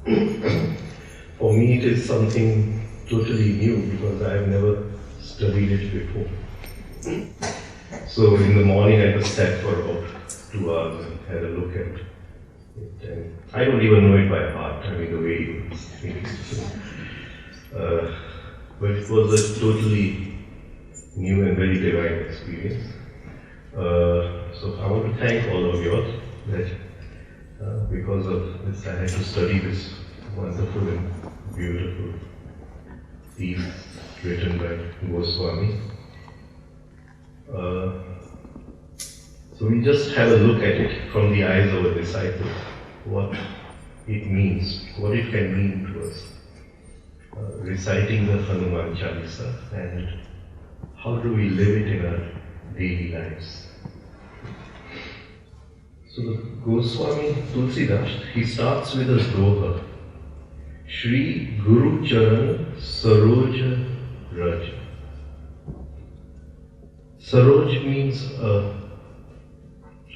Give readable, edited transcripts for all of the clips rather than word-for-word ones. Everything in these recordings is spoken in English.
For me it is something totally new because I have never studied it before. So in the morning I just sat for about 2 hours and had a look at it. And I don't even know it by heart, I mean the way you think it. But it was a totally new and very divine experience. So I want to thank all of you all that because of this I had to study this wonderful and beautiful piece written by Goswami. So we just have a look at it from the eyes of a disciple, what it means, what it can mean to us. Reciting the Hanuman Chalisa and how do we live it in our daily lives. So the Goswami Tulsidas, he starts with a doha. Shri Guru Charan Saroja Raj. Saroj means a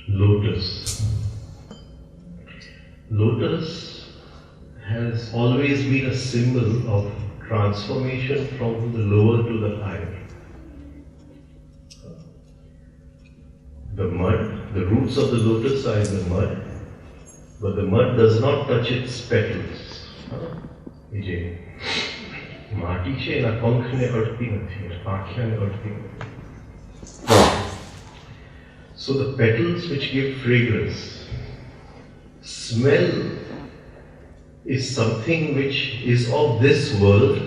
lotus. Lotus has always been a symbol of transformation from the lower to the higher. The mud, the roots of the lotus are in the mud, but the mud does not touch its petals. માટી છે એના પંખને અડતી નથી, પાંખિયાને અડતી નથી. So the petals which give fragrance, smell is something which is of this world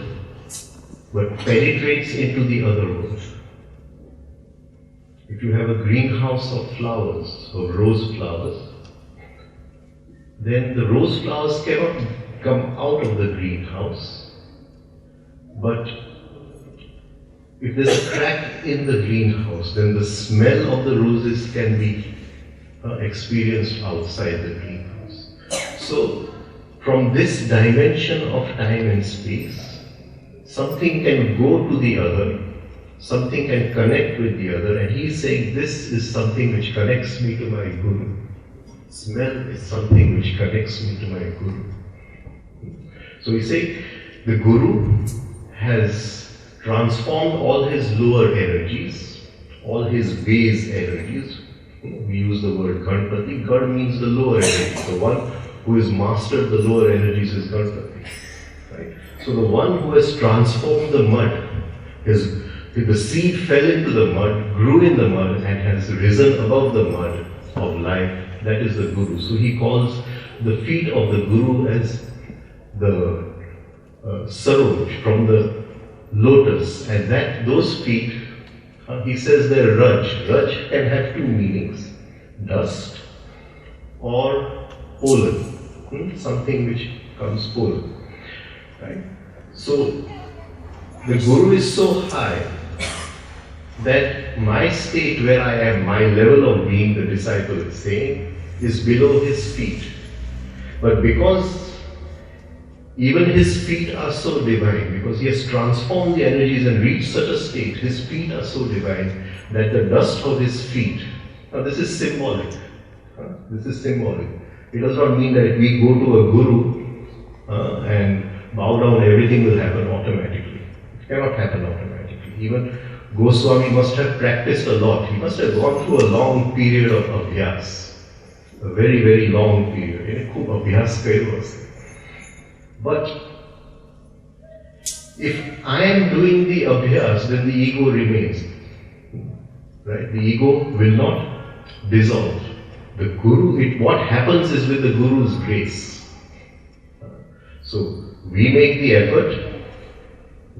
but penetrates into the other world. If you have a greenhouse of flowers, of rose flowers, then the rose flowers cannot come out of the greenhouse, but if there's a crack in the greenhouse, then the smell of the roses can be experienced outside the greenhouse. So, from this dimension of time and space, something can go to the other, something can connect with the other, and he's saying this is something which connects me to my Guru. Smell is something which connects me to my Guru. So we say the Guru has transformed all his lower energies, all his base energies. We use the word Ganpati. Gad means the lower energies. The one who has mastered the lower energies is Ganpati. Right? So the one who has transformed the mud, the seed fell into the mud, grew in the mud, and has risen above the mud of life. That is the Guru. So he calls the feet of the Guru as the saroj, from the lotus, and those feet, he says they're raj. Raj can have two meanings, dust or pollen, something which comes pollen. Right? So the Guru is so high that my state where I am, my level of being, the disciple is saying, is below his feet. But because even his feet are so divine, because he has transformed the energies and reached such a state, his feet are so divine that the dust of his feet, now this is symbolic. This is symbolic. It does not mean that if we go to a Guru and bow down, everything will happen automatically. It cannot happen automatically. Even Goswami must have practiced a lot. He must have gone through a long period of abhyas. A very, very long period. Khub abhyas karyo hase. But if I am doing the abhyas, then the ego remains. Right? The ego will not dissolve. The Guru, what happens is with the Guru's grace. So we make the effort,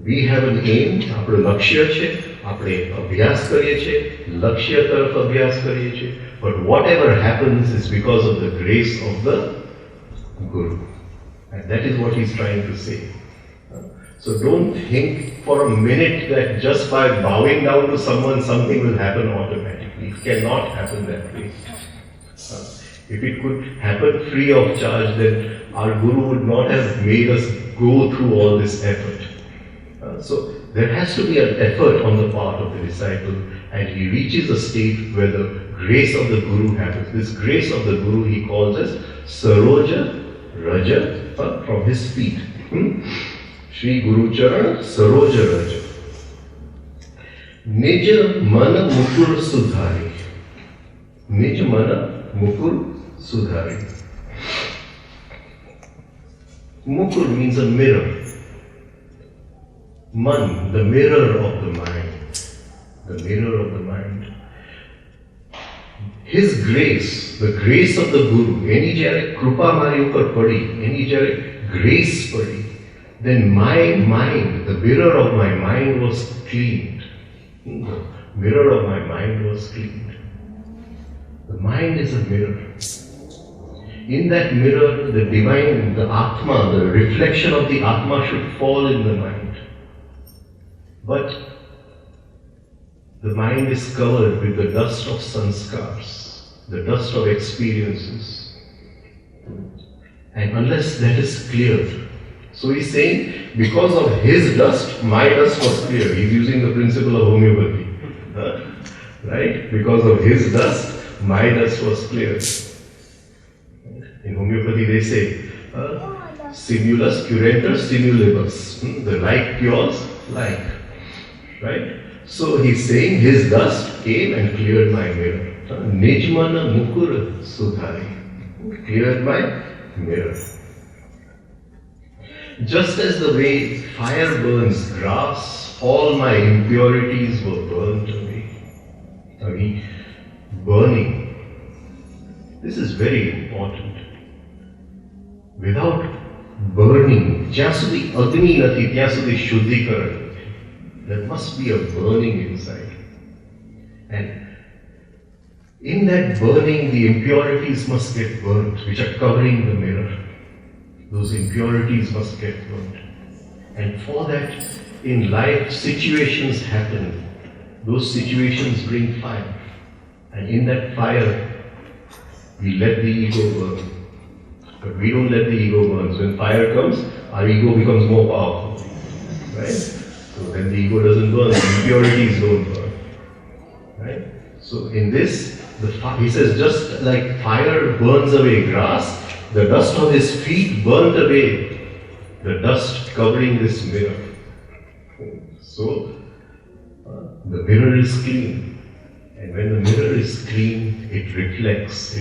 we have an aim, આપણે લક્ષ્ય છે, આપણે અભ્યાસ કરીએ છીએ, લક્ષ્ય તરફ અભ્યાસ કરીએ છીએ, but whatever happens is because of the grace of the Guru. And that is what he's trying to say. So don't think for a minute that just by bowing down to someone, something will happen automatically. It cannot happen that way. If it could happen free of charge, then our Guru would not have made us go through all this effort. So there has to be an effort on the part of the disciple, and he reaches a state where the grace of the Guru happens. This grace of the Guru he calls as Saroja Raja, from his feet. Shri Guru Charan Saroja Raja. Nij Mana Mukur Sudhari. Nij Mana Mukur Sudhari. Mukur means a mirror. Man, the mirror of the mind. The mirror of the mind. His grace, the grace of the Guru, any jare krupa mari upar padi, any jare grace padi, then my mind, the mirror of my mind was cleaned. The mirror of my mind was cleaned. The mind is a mirror. In that mirror, the divine, the Atma, the reflection of the Atma should fall in the mind. But the mind is covered with the dust of sanskars, the dust of experiences. And unless that is cleared, so he's saying, because of his dust, my dust was clear. He's using the principle of homeopathy. Right? Because of his dust, my dust was clear. In homeopathy they say, simulus curantur simulibus. The like cures like. Right? So he's saying his dust came and cleared my mirror. Nijmana mukur sudhari. Cleared my mirror. Just as the way fire burns grass, all my impurities were burnt away. Burning. This is very important. Without burning, જ્યાં સુધી અગ્નિ નથી, ત્યાં સુધી શુદ્ધિકરણ નથી. There must be a burning inside. And in that burning, the impurities must get burnt, which are covering the mirror. Those impurities must get burnt. And for that, in life, situations happen. Those situations bring fire. And in that fire, we let the ego burn. But we don't let the ego burn. So when fire comes, our ego becomes more powerful. Right? So then the ego doesn't burn, the impurities don't burn. Right? So in this, he says, just like fire burns away grass, the dust of his feet burnt away the dust covering this mirror. So the mirror is clean. And when the mirror is clean, it reflects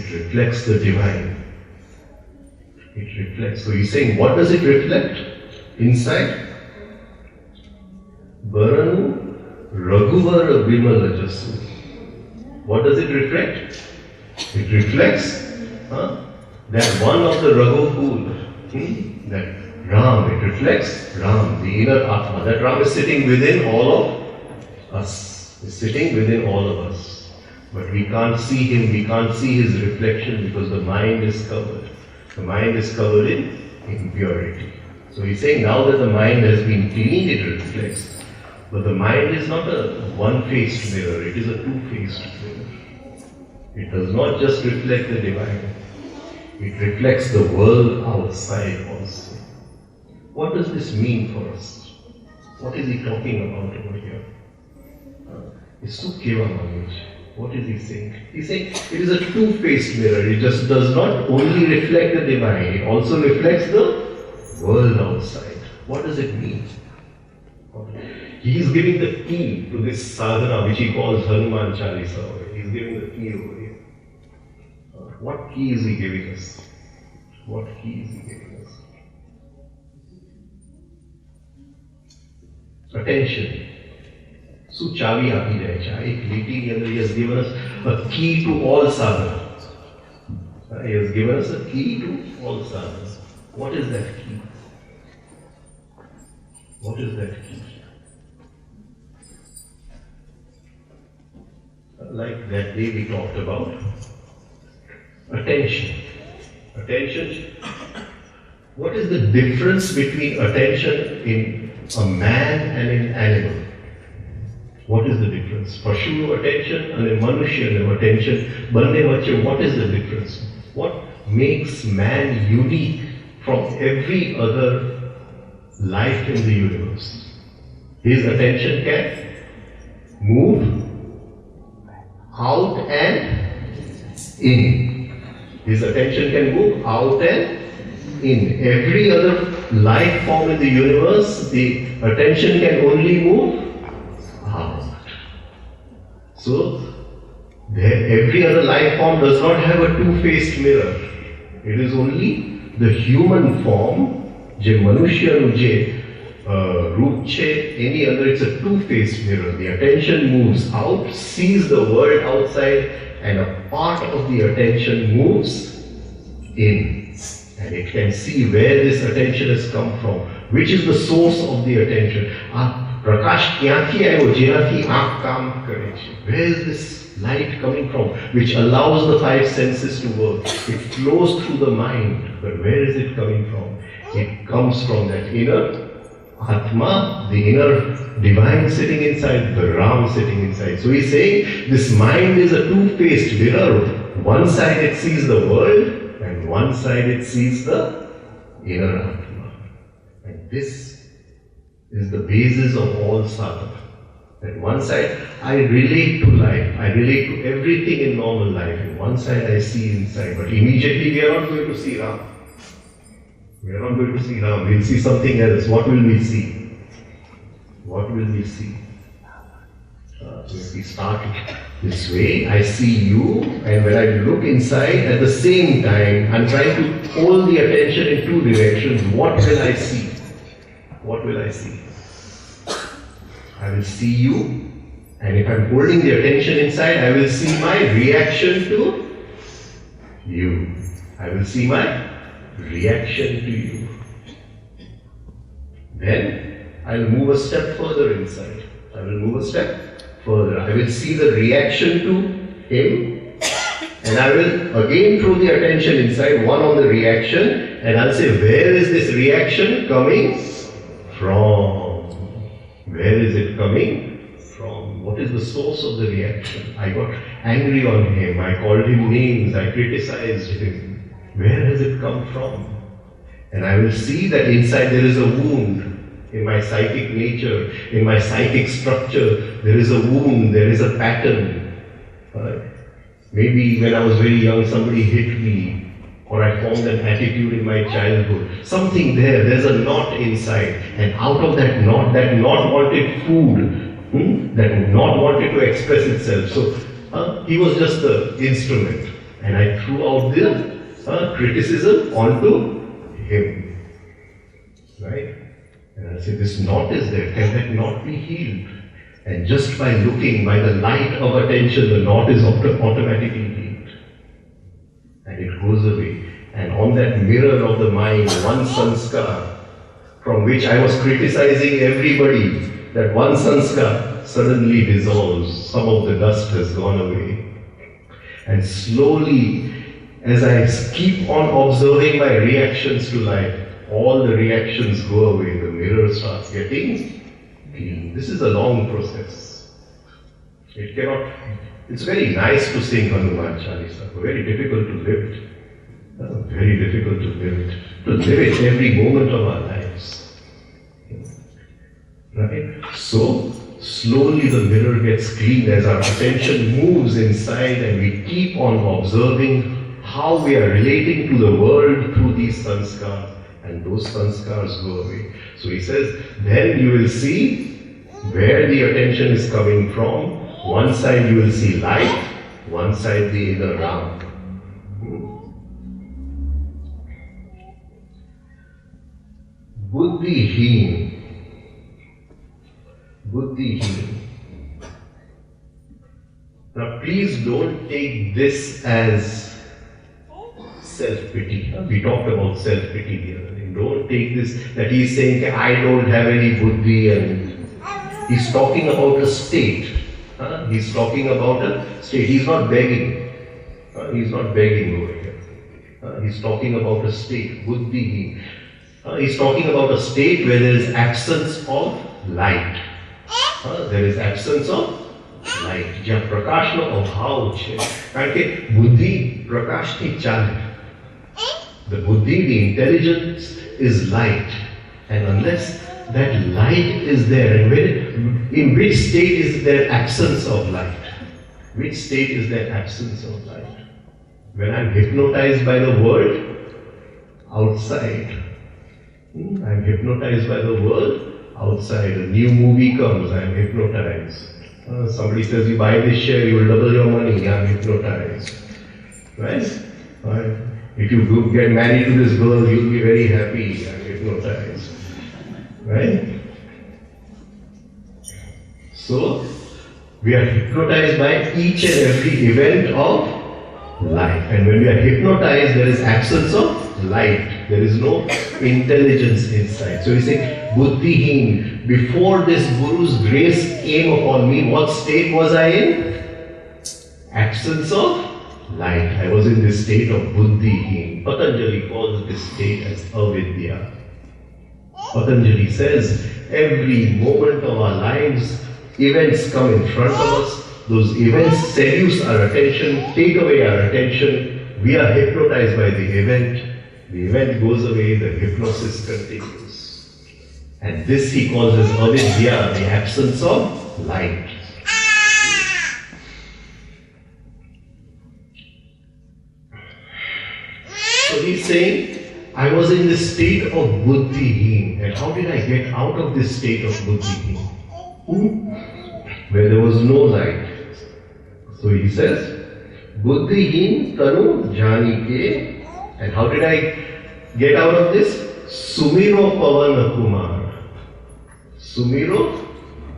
the divine. It reflects. So he's saying, what does it reflect inside? Baranu Raghuvara Bimala Jasu. What does it reflect? It reflects that one of the Raghu pool, that Ram, it reflects Ram, the inner Atma. That Ram is sitting within all of us. Is sitting within all of us. But we can't see him, we can't see his reflection because the mind is covered. The mind is covered in impurity. So he's saying now that the mind has been cleaned, it reflects. But the mind is not a one-faced mirror, it is a two-faced mirror. It does not just reflect the divine, it reflects the world outside also. What does this mean for us? What is he talking about over here? It's too keva language. What is he saying? He's saying it is a two-faced mirror. It just does not only reflect the divine, it also reflects the world outside. What does it mean? He is giving the key to this sadhana which he calls Hanuman Chalisa. He is giving the key over here. What key is he giving us? What key is he giving us? Attention. So chavi api rahe cha. Ek meeting અંદર he has given us a key to all sadhana. He has given us a key to all sadhana. What is that key? What is that key? Like that day we talked about attention. Attention. What is the difference between attention in a man and an animal? What is the difference? Pashu attention and Manushya attention. Bande vache, what is the difference? What makes man unique from every other life in the universe? His attention can move out and in. His attention can move out and in. Every other life form in the universe, the attention can only move out. So, every other life form does not have a two-faced mirror. It is only the human form, je manushya je roop che, any other, it's a two-faced mirror. The attention moves out, sees the world outside, and a part of the attention moves in. And it can see where this attention has come from, which is the source of the attention. Prakash kyaanthi aayo, jenathi aankh kaam kare છે? Where is this light coming from, which allows the five senses to work? It flows through the mind, but where is it coming from? It comes from that inner Atma, the inner divine sitting inside, the Ram sitting inside. So he's saying this mind is a two-faced mirror. One side it sees the world, and one side it sees the inner Atma. And this is the basis of all sadhana. At one side, I relate to life, I relate to everything in normal life. And one side I see inside, but immediately we are not going to see Ram. We are not going to see Ram, we'll see something else. What will we see? What will we see? So if we start this way, I see you, and when I look inside, at the same time, I'm trying to hold the attention in two directions. What will I see? What will I see? I will see you, and if I'm holding the attention inside, I will see my reaction to you. I will see my reaction to you. Then I will move a step further inside. I will move a step further. I will see the reaction to him, and I will again throw the attention inside, one on the reaction, and I'll say, where is this reaction coming from? Where is it coming from? What is the source of the reaction? I got angry on him, I called him names, I criticized him. Where has it come from? And I will see that inside there is a wound. In my psychic nature, in my psychic structure, there is a wound, there is a pattern. Maybe when I was very young, somebody hit me, or I formed an attitude in my childhood. Something there's a knot inside, and out of that knot wanted food, that knot wanted to express itself. So he was just the instrument, and I threw out the criticism onto him. Right? And I say, this knot is there, can that knot be healed? And just by looking, by the light of attention, the knot is automatically healed. And it goes away. And on that mirror of the mind, one sanskar, from which I was criticizing everybody, that one sanskar suddenly dissolves. Some of the dust has gone away. And slowly, as I keep on observing my reactions to life, all the reactions go away. The mirror starts getting clean. This is a long process. It's very nice to sing Hanuman Chalisa, but very difficult to live it. Very difficult to live it. To live it every moment of our lives. Right? So, slowly the mirror gets clean as our attention moves inside and we keep on observing how we are relating to the world through these sanskars, and those sanskars go away. So he says, then you will see where the attention is coming from. One side you will see light, one side the inner Ram. Buddhiheen. Now please don't take this as self-pity. We talked about self-pity here. Don't take this that he's saying, I don't have any buddhi, and he's talking about a state. He's talking about a state. He's not begging. He's not begging over here. He's talking about a state, buddhi. He's talking about a state where there is absence of light. There is absence of light. જ્યાં પ્રકાશનો અભાવ છે. કારણ કે બુદ્ધિ પ્રકાશથી ચાલે. The buddhi, the intelligence, is light. And unless that light is there, and in which state is there absence of light? Which state is there absence of light? When I'm hypnotized by the world, outside. I'm hypnotized by the world. Outside, a new movie comes, I'm hypnotized. Somebody says, you buy this share, you will double your money, I'm hypnotized. Right? If you get married to this girl, you'll be very happy, I'm hypnotized. Right? So, we are hypnotized by each and every event of life. And when we are hypnotized, there is absence of light. There is no intelligence inside. So we say, Buddhihin, before this Guru's grace came upon me, what state was I in? Absence of light. I was in this state of Buddhihin. Patanjali calls this state as avidya. Patanjali says, every moment of our lives, events come in front of us, those events seduce our attention, take away our attention, we are hypnotized by the event goes away, the hypnosis continues. And this he calls as avidya, the absence of light. So he's saying, I was in this state of buddhihin, and how did I get out of this state of buddhihin? Where there was no light. So he says, Buddhihin tanu jani ke, and how did I get out of this? Sumiro pavana kumar. Sumiro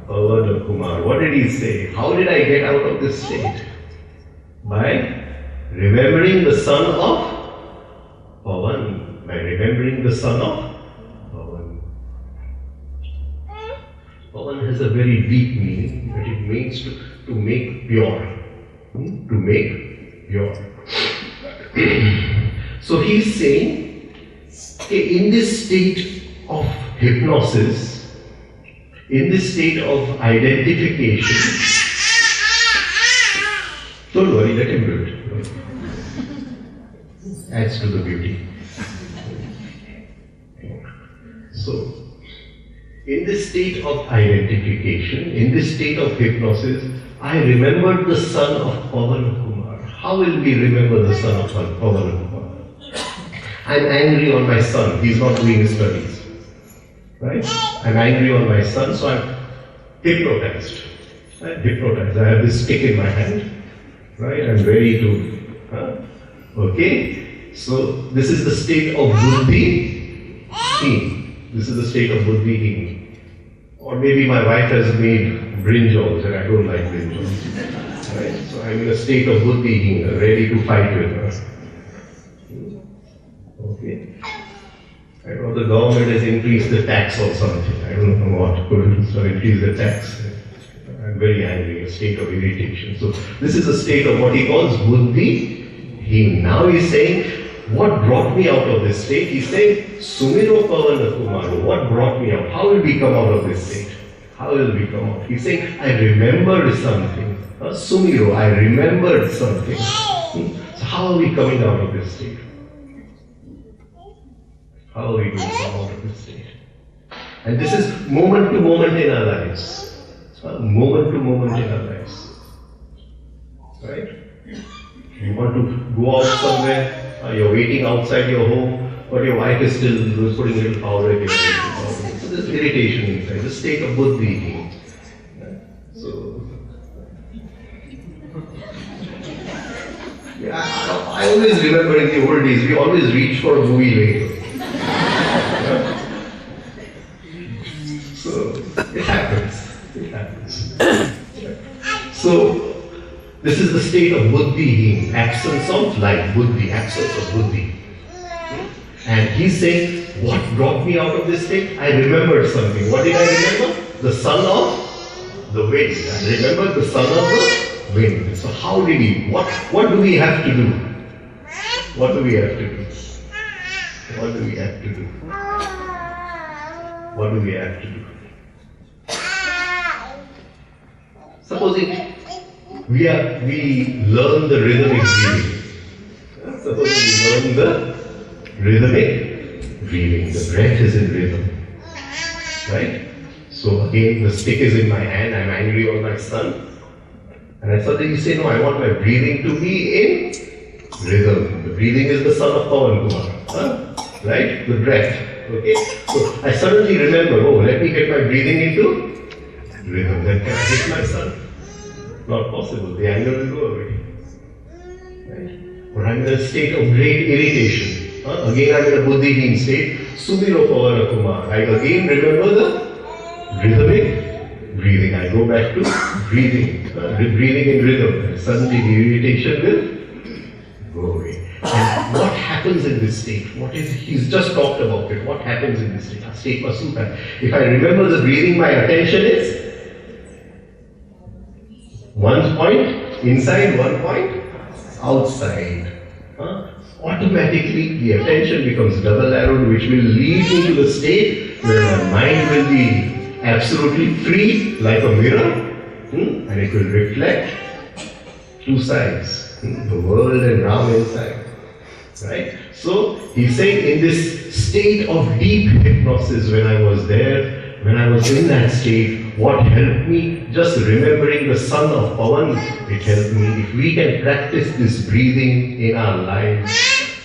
pavana kumar. What did he say? How did I get out of this state? By remembering the son of Pavan. By remembering the son of Pavan. Pavan has a very deep meaning, but it means to make pure. To make pure. So he's saying, in this state of hypnosis, in this state of identification, don't worry, let him do it. Adds to the beauty. So, in this state of identification, in this state of hypnosis, I remembered the son of Pavan Kumar. How will we remember the son of Pavan Kumar? I'm angry on my son, he's not doing his studies. Right? I'm angry on my son, so I'm hypnotized. I'm hypnotized. I have this stick in my hand. Right? I'm ready to. Okay? So, this is the state of buddhi. This is the state of buddhi. Or maybe my wife has made brinjals and I don't like brinjals. Right? So I'm in a state of buddhi, ready to fight with her. Okay. I know the government has increased the tax or something. I don't know what. So increase the tax. I'm very angry, a state of irritation. So this is a state of what he calls buddhi. Now he's saying, what brought me out of this state? He's saying, Sumiro Pavana Kumaro, what brought me out? How will we come out of this state? How will we come out? He's saying, I remembered something. Sumiro, I remembered something. So how are we coming out of this state? How are we going to come out of this state? And this is moment to moment in our lives. Moment to moment in our lives. Right? You want to go out somewhere, you're waiting outside your home, but your wife is still putting a little powder here. So there's irritation inside, the state of buddhi. So, yeah, I always remember in the old days, we always reach for a movie later. So, it happens. It happens. So, this is the state of buddhi, absence of light, buddhi, absence of buddhi. And he's saying, what brought me out of this state? I remembered something. What did I remember? The son of the wind. I remembered the son of the wind. So how did he, what do we have to do? What do we have to do? What do we have to do? What do we have to do? Supposing we learn the rhythmic breathing. Suppose we learn the rhythmic breathing. The breath is in rhythm. Right? So again, the stick is in my hand, I'm angry on my son. And I suddenly say, no, I want my breathing to be in rhythm. The breathing is the son of Pavan Kumar. right? The breath. Okay? So I suddenly remember, oh, let me get my breathing into rhythm. Then can I hit my son? Not possible. The anger will go away. Right? Or I'm in a state of great irritation. Again I'm in a buddhiheen state. Sumiro Pavana Kumar. I again remember the rhythmic breathing. I go back to breathing. Breathing in rhythm. And suddenly the irritation will go away. And what happens in this state? He's just talked about it. What happens in this state? State Masuta. If I remember the breathing, my attention is one point inside, one point outside. Automatically the attention becomes double arrowed, which will lead me to the state where my mind will be absolutely free like a mirror, and it will reflect two sides, the world and Ram inside. Right? So he's saying in this state of deep hypnosis, when I was there, when I was in that state, what helped me? Just remembering the son of Pavan, it helped me. If we can practice this breathing in our lives,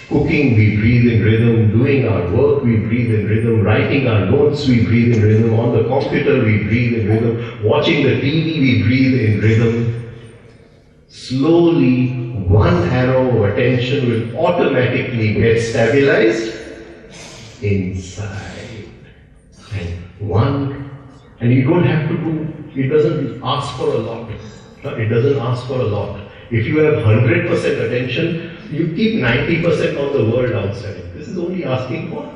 cooking, we breathe in rhythm, doing our work, we breathe in rhythm, writing our notes, we breathe in rhythm, on the computer, we breathe in rhythm, watching the TV, we breathe in rhythm. Slowly, one arrow of attention will automatically get stabilized inside. And you don't have to do, it doesn't ask for a lot. It doesn't ask for a lot. If you have 100% attention, you keep 90% of the world outside. This is only asking for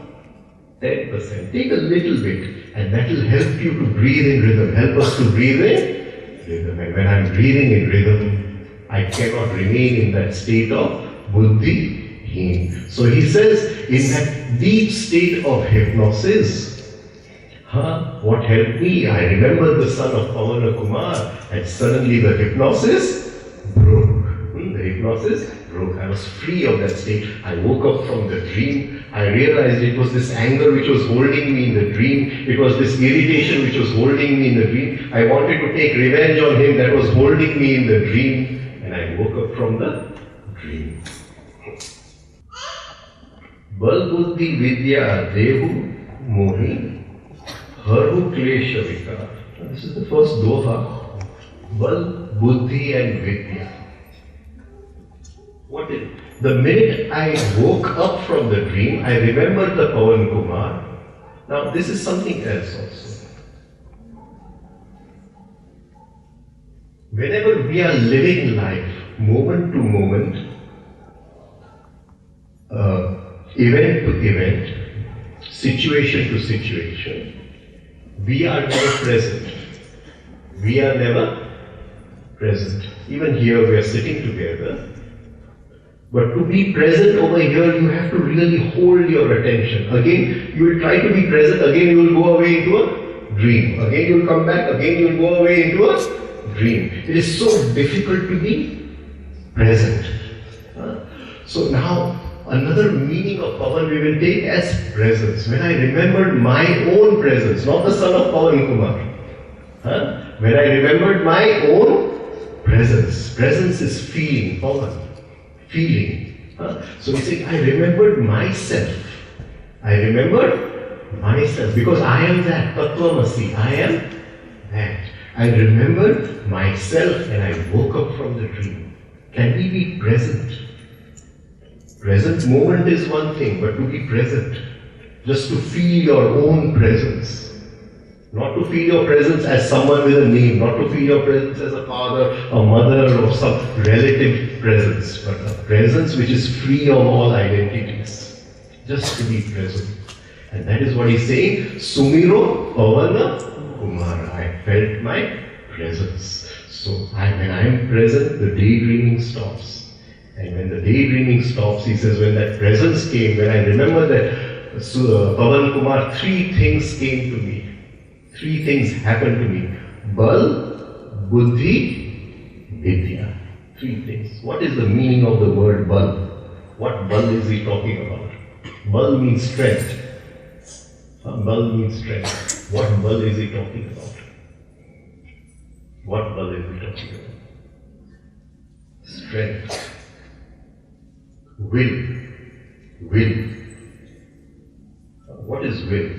10%. Take a little bit, and that will help you to breathe in rhythm. Help us to breathe in rhythm. And when I'm breathing in rhythm, I cannot remain in that state of buddhi-heen. So he says, in that deep state of hypnosis, what helped me? I remembered the son of Pavana Kumar, and suddenly the hypnosis broke. The hypnosis broke. I was free of that state. I woke up from the dream. I realized it was this anger which was holding me in the dream. It was this irritation which was holding me in the dream. I wanted to take revenge on him that was holding me in the dream. And I woke up from the dream. Bal buddhi vidya dehu mohi haru klesha vikar. This is the first doha. Bal, buddhi and vidya. What is it? The minute I woke up from the dream, I remembered the Pavan Kumar. Now this is something else also. Whenever we are living life, moment to moment, event to event, situation to situation, we are never present. We are never present. Even here we are sitting together. But to be present over here, you have to really hold your attention. Again, you will try to be present, again you will go away into a dream. Again you will come back, again you will go away into a dream. It is so difficult to be present. So now, another meaning of Pavan we will take as presence. When I remembered my own presence, not the son of Pavan Kumar. When I remembered my own presence. Presence is feeling, Pavan. Feeling. So he's saying, I remembered myself. I remembered myself because I am that. Tattvamasi. I am that. I remembered myself and I woke up from the dream. Can we be present? Present moment is one thing, but to be present, just to feel your own presence. Not to feel your presence as someone with a name, not to feel your presence as a father, a mother, or some relative presence, but a presence which is free of all identities. Just to be present. And that is what he's saying, Sumiro Pavana Kumara. I felt my presence. So when I am present, the daydreaming stops. And when the daydreaming stops, he says, when that presence came, when I remember that Pavan Kumar, three things came to me. Three things happened to me. Bal, buddhi, vidya. Three things. What is the meaning of the word bal? What bal is he talking about? Bal means strength. Bal means strength. What bal is he talking about? What bal is he talking about? Strength. Will. What is will?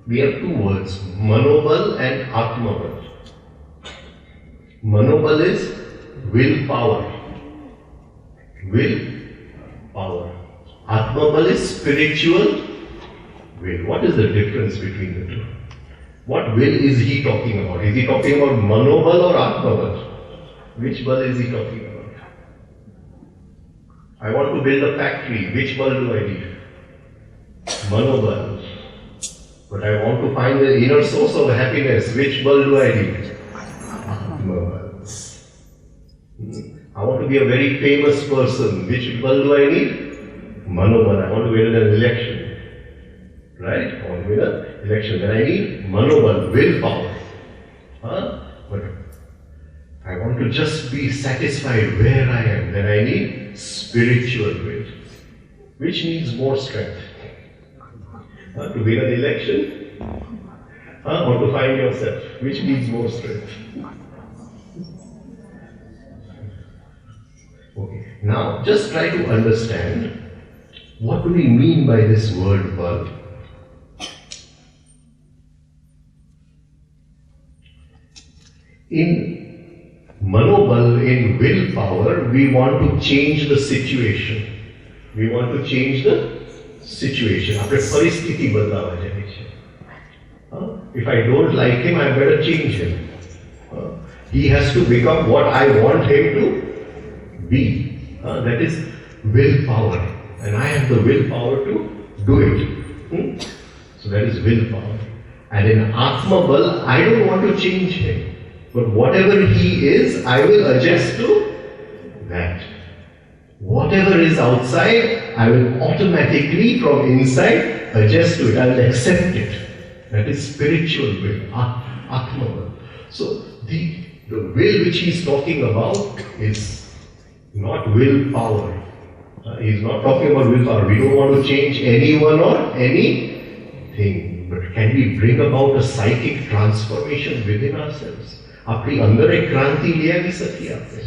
We have two words, manobal and atmabal. Manobal is willpower. Willpower. Atmabal is spiritual will. What is the difference between the two? What will is he talking about? Is he talking about manobal or atmabal? Which bal is he talking about? I want to build a factory. Which bal do I need? Manobal. But I want to find the inner source of happiness. Which bal do I need? Atmabal. I want to be a very famous person. Which bal do I need? Manobal. I want to win an election. Right? I want to win an election. Then I need manobal, willpower. But I want to just be satisfied where I am. Then I need spiritual will. Which needs more strength? To win an election? Or to find yourself? Which needs more strength? Okay. Now, just try to understand what do we mean by this word bal. In manobal, in willpower, we want to change the situation. We want to change the situation. After paristhiti badlawa jaye chhe. If I don't like him, I better change him. He has to become what I want him to be. That is willpower. And I have the willpower to do it. So that is willpower. And in atmabal, I don't want to change him. But whatever he is, I will adjust to that. Whatever is outside, I will automatically from inside adjust to it. I will accept it. That is spiritual will, atmabal. So the will which he is talking about is not willpower. He is not talking about willpower. We don't want to change anyone or anything. But can we bring about a psychic transformation within ourselves? अपनी अंदर एक क्रांति ले आ सकती है आपने.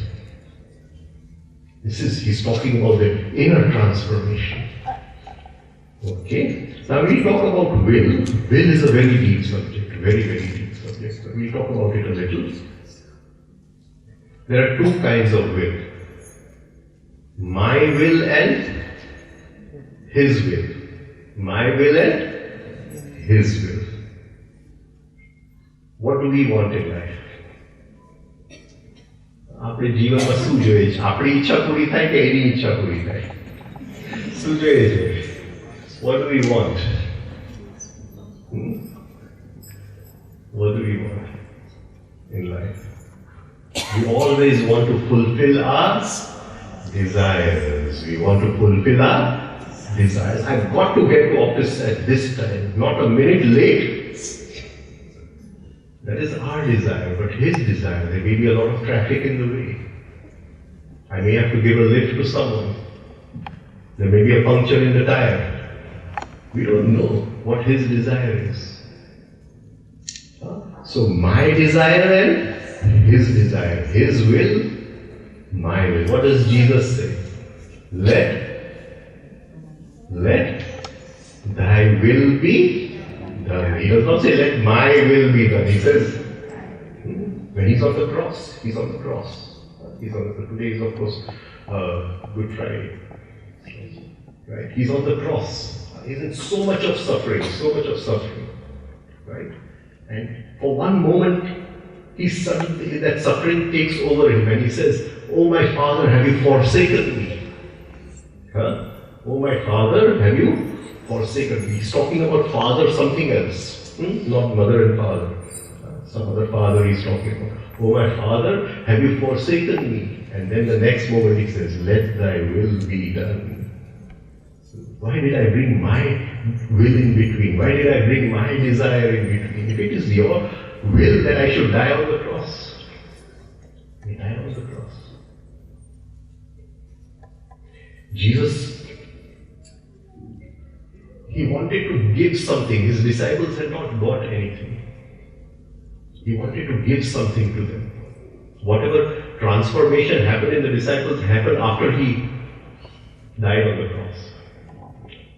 He's talking about the inner transformation. Okay? Now we talk about will. Will is a very deep subject, very, very deep subject. So we'll talk about it a little. There are two kinds of will. My will and his will. My will and his will. What do we want in life? આપણે જીવનમાં શું જોઈએ છે? આપણી ઈચ્છા પૂરી થાય કે એની ઈચ્છા પૂરી થાય? શું જોઈએ છે? What do we want? What do we want in life? We always want to fulfill our desires. We want to fulfill our desires. I've got to get to office at this time, not a minute late. That is our desire, but his desire, there may be a lot of traffic in the way. I may have to give a lift to someone. There may be a puncture in the tire. We don't know what his desire is. So my desire and his desire, his will, my will. What does Jesus say? Let thy will be done. He does not say, let my will be done. He says, when he's on the cross, he's on the cross. Today is, of course, Good Friday. Right? He's on the cross. He's in so much of suffering. Right? And for one moment, suddenly that suffering takes over him and he says, oh my Father, have you forsaken me? Oh my Father, have you forsaken me? He's talking about father, something else. Not mother and father. Some other father he's talking about. Oh my Father, have you forsaken me? And then the next moment he says, let thy will be done. Why did I bring my will in between? Why did I bring my desire in between? If it is your will, then I should die on the cross. I die on the cross. Jesus, he wanted to give something. His disciples had not got anything. He wanted to give something to them. Whatever transformation happened in the disciples happened after he died on the cross.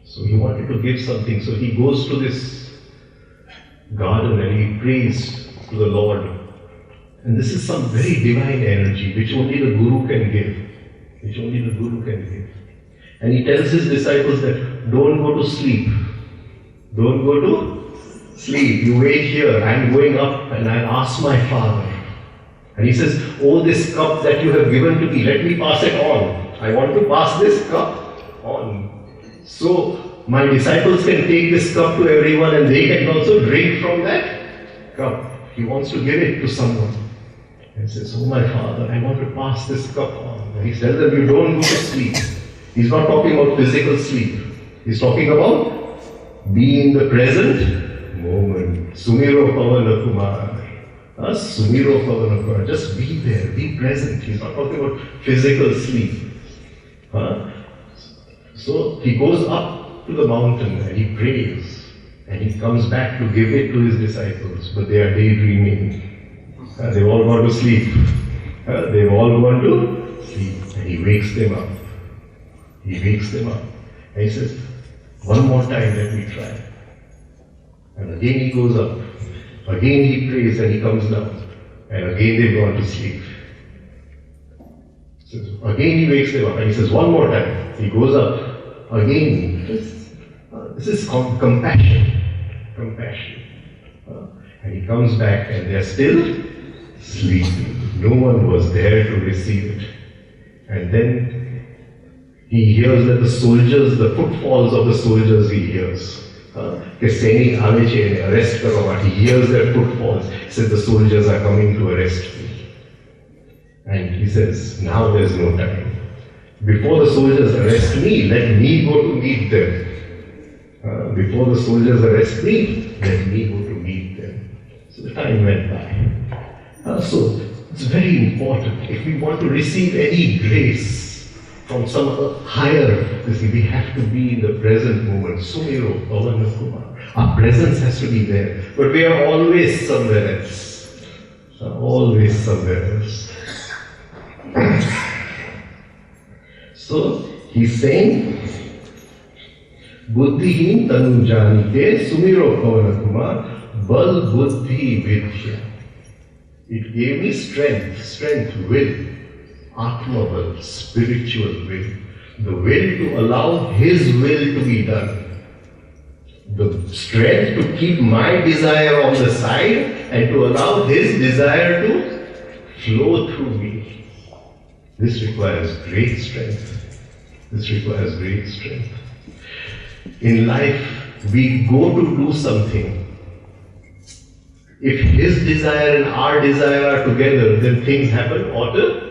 So he wanted to give something. So he goes to this garden and he prays to the Lord. And this is some very divine energy which only the Guru can give. Which only the Guru can give. And he tells his disciples that don't go to sleep. Don't go to sleep. You wait here. I'm going up and I'll ask my Father. And he says, oh, this cup that you have given to me, let me pass it on. I want to pass this cup on. So my disciples can take this cup to everyone and they can also drink from that cup. He wants to give it to someone. And he says, oh my Father, I want to pass this cup on. And he tells them, you don't go to sleep. He's not talking about physical sleep. He's talking about be in the present moment. Sumiro Pavana Kumar. Sumiro Pavana Kumar. Just be there, be present. He's not talking about physical sleep. So he goes up to the mountain and he prays. And he comes back to give it to his disciples. But they are daydreaming. They've all gone to sleep. They've all gone to sleep. And he wakes them up. He wakes them up. And he says, one more time, let me try. And again he goes up. Again he prays and he comes down. And again they've gone to sleep. So again he wakes them up and he says, one more time. He goes up. Again. This is compassion. Compassion. And he comes back and they're still sleeping. No one was there to receive it. And then he hears that the soldiers, the footfalls of the soldiers he hears. He hears their footfalls. He says, the soldiers are coming to arrest me. And he says, now there's no time. Before the soldiers arrest me, let me go to meet them. Before the soldiers arrest me, let me go to meet them. So the time went by. So it's very important. If we want to receive any grace from some higher, we have to be in the present moment. Sumiro Pavana Kumar. Our presence has to be there. But we are always somewhere else. Always somewhere else. So he's saying, Buddhihin tanu janite sumiro Pavana Kumar bal buddhi vidya. It gave me strength, will. Atma will, spiritual will, the will to allow His will to be done, the strength to keep my desire on the side and to allow His desire to flow through me. This requires great strength. This requires great strength. In life, we go to do something. If His desire and our desire are together, then things happen automatically.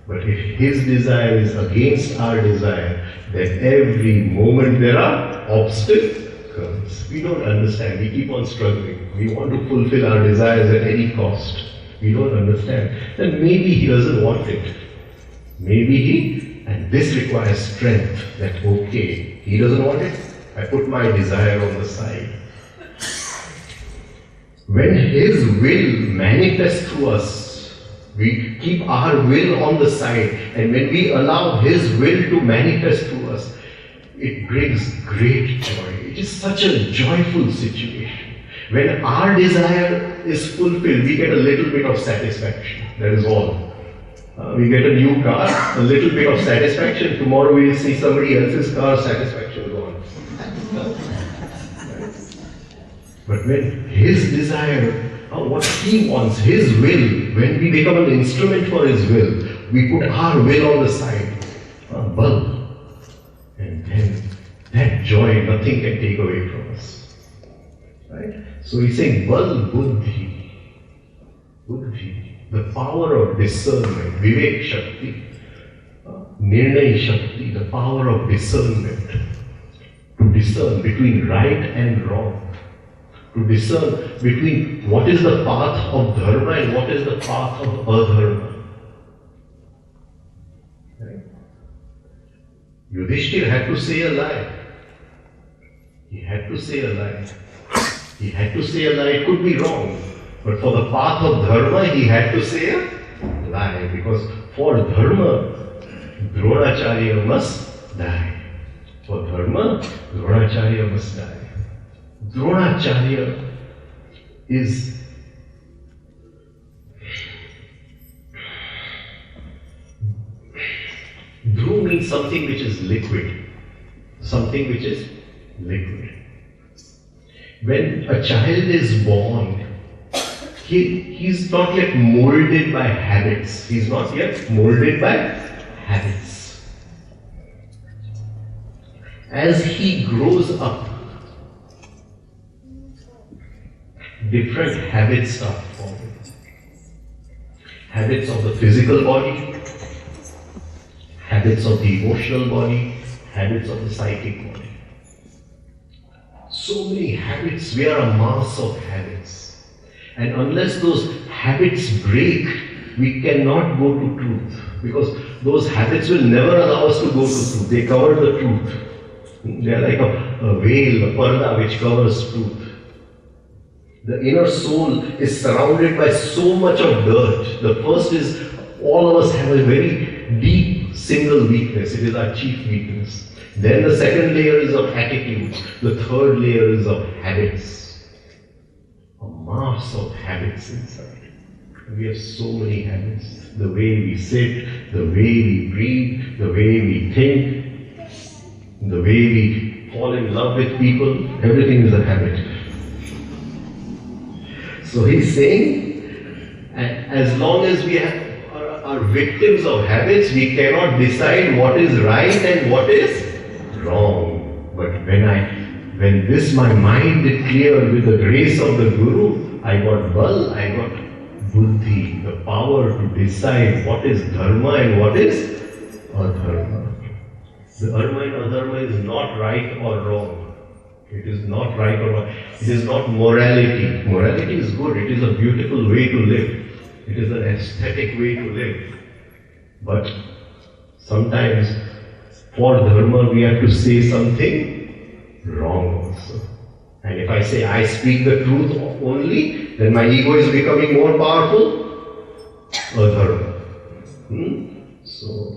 But if His desire is against our desire, then every moment there are obstacles. We don't understand. We keep on struggling. We want to fulfill our desires at any cost. We don't understand. Then maybe He doesn't want it. And this requires strength. That okay, He doesn't want it. I put my desire on the side. When His will manifests through us, we keep our will on the side, and when we allow His will to manifest through us, it brings great joy. It is such a joyful situation. When our desire is fulfilled, we get a little bit of satisfaction. That is all. We get a new car, a little bit of satisfaction. Tomorrow we will see somebody else's car, satisfaction gone. But when His desire, what He wants, His will, when we become an instrument for His will, we put our will on the side, and then that joy nothing can take away from us. Right? So he's saying, Bal Buddhi, the power of discernment, Vivek Shakti, Nirnay Shakti, the power of discernment, to discern between right and wrong. To discern between what is the path of dharma and what is the path of adharma. Right? Yudhishthir had to say a lie. He had to say a lie. He had to say a lie. It could be wrong. But for the path of dharma, he had to say a die, because for dharma, Dronacharya must die. For dharma, Dronacharya must die. Dronacharya is Dhru means something which is liquid. Something which is liquid. When a child is born, he's not yet molded by habits. He's not yet molded by habits. As he grows up, different habits start forming. Habits of the physical body, habits of the emotional body, habits of the psychic body. So many habits, we are a mass of habits. And unless those habits break, we cannot go to truth. Because those habits will never allow us to go to truth. They cover the truth. They are like a veil, a parda which covers truth. The inner soul is surrounded by so much of dirt. The first is, all of us have a very deep single weakness. It is our chief weakness. Then the second layer is of attitude. The third layer is of habits. A mass of habits inside. We have so many habits. The way we sit, the way we breathe, the way we think, the way we fall in love with people, everything is a habit. So he's saying, as long as we are victims of habits, we cannot decide what is right and what is wrong. But when my mind is clear with the grace of the Guru, I got bal, I got buddhi, the power to decide what is dharma and what is adharma. The dharma and adharma is not right or wrong. It is not right or wrong. It is not morality. Morality is good. It is a beautiful way to live. It is an aesthetic way to live. But sometimes for dharma we have to say something wrong also. And if I say I speak the truth only, then my ego is becoming more powerful. Adharma. So,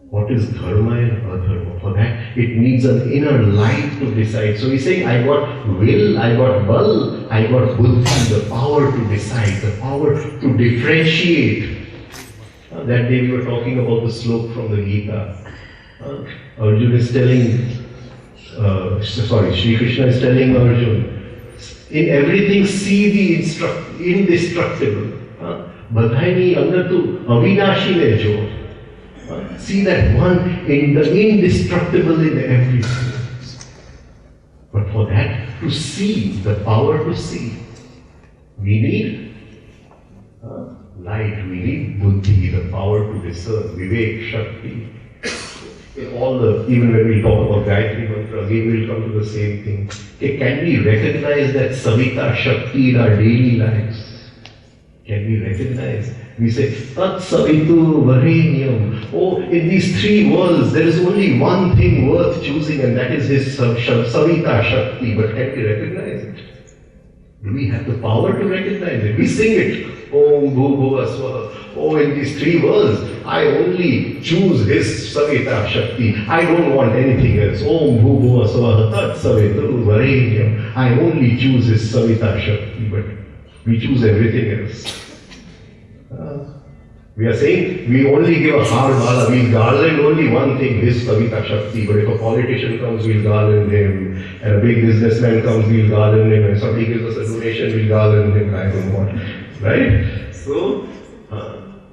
what is dharma and adharma? For that, it needs an inner light to decide. So he's saying, I got will, I got bal, I got buddhi, the power to decide, the power to differentiate. That day we were talking about the slok from the Gita. Arjuna is telling, Shri Krishna is telling Arjuna, in everything see the indestructible. Badhaini andar tu avinashi ne jo. See that one in the indestructible in everything. But for that, to see, the power to see, we need light, we need buddhi, the power to discern, vivek, shakti. Even when we talk about Gayatri Mantra, again we'll come to the same thing. Can we recognize that Savita Shakti in our daily lives? Can we recognize? We say, Tat Savitu Varenyam. Oh, in these three worlds, there is only one thing worth choosing, and that is His Savita Shakti. But can we recognize it? Do we have the power to recognize it? We sing it. Om Bhubhuva Swaha. Oh, in these three worlds, I only choose His Savita Shakti. I don't want anything else. Om Bhubhuva Swaha Tat Savitu Varenyam. I only choose His Savita Shakti. But we choose everything else. We are saying we only give a har mala, we garland only one thing, His Savita Shakti. But if a politician comes, we'll garland him. And a big businessman comes, we'll garland him. And somebody gives us a donation, we'll garland him. I don't know what. Right? So,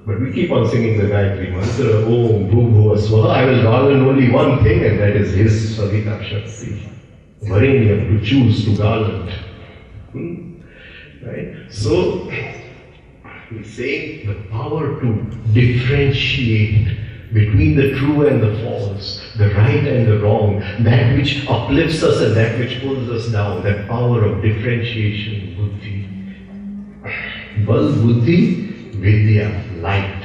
but we keep on singing the Gayatri Mantra, Om Bhubhuva Swaha. I will garland only one thing, and that is His Savita Shakti. Varenyam, to choose, to garland. Right? So, he's saying the power to differentiate between the true and the false, the right and the wrong, that which uplifts us and that which pulls us down, that power of differentiation, buddhi. Bal, buddhi, vidya, light.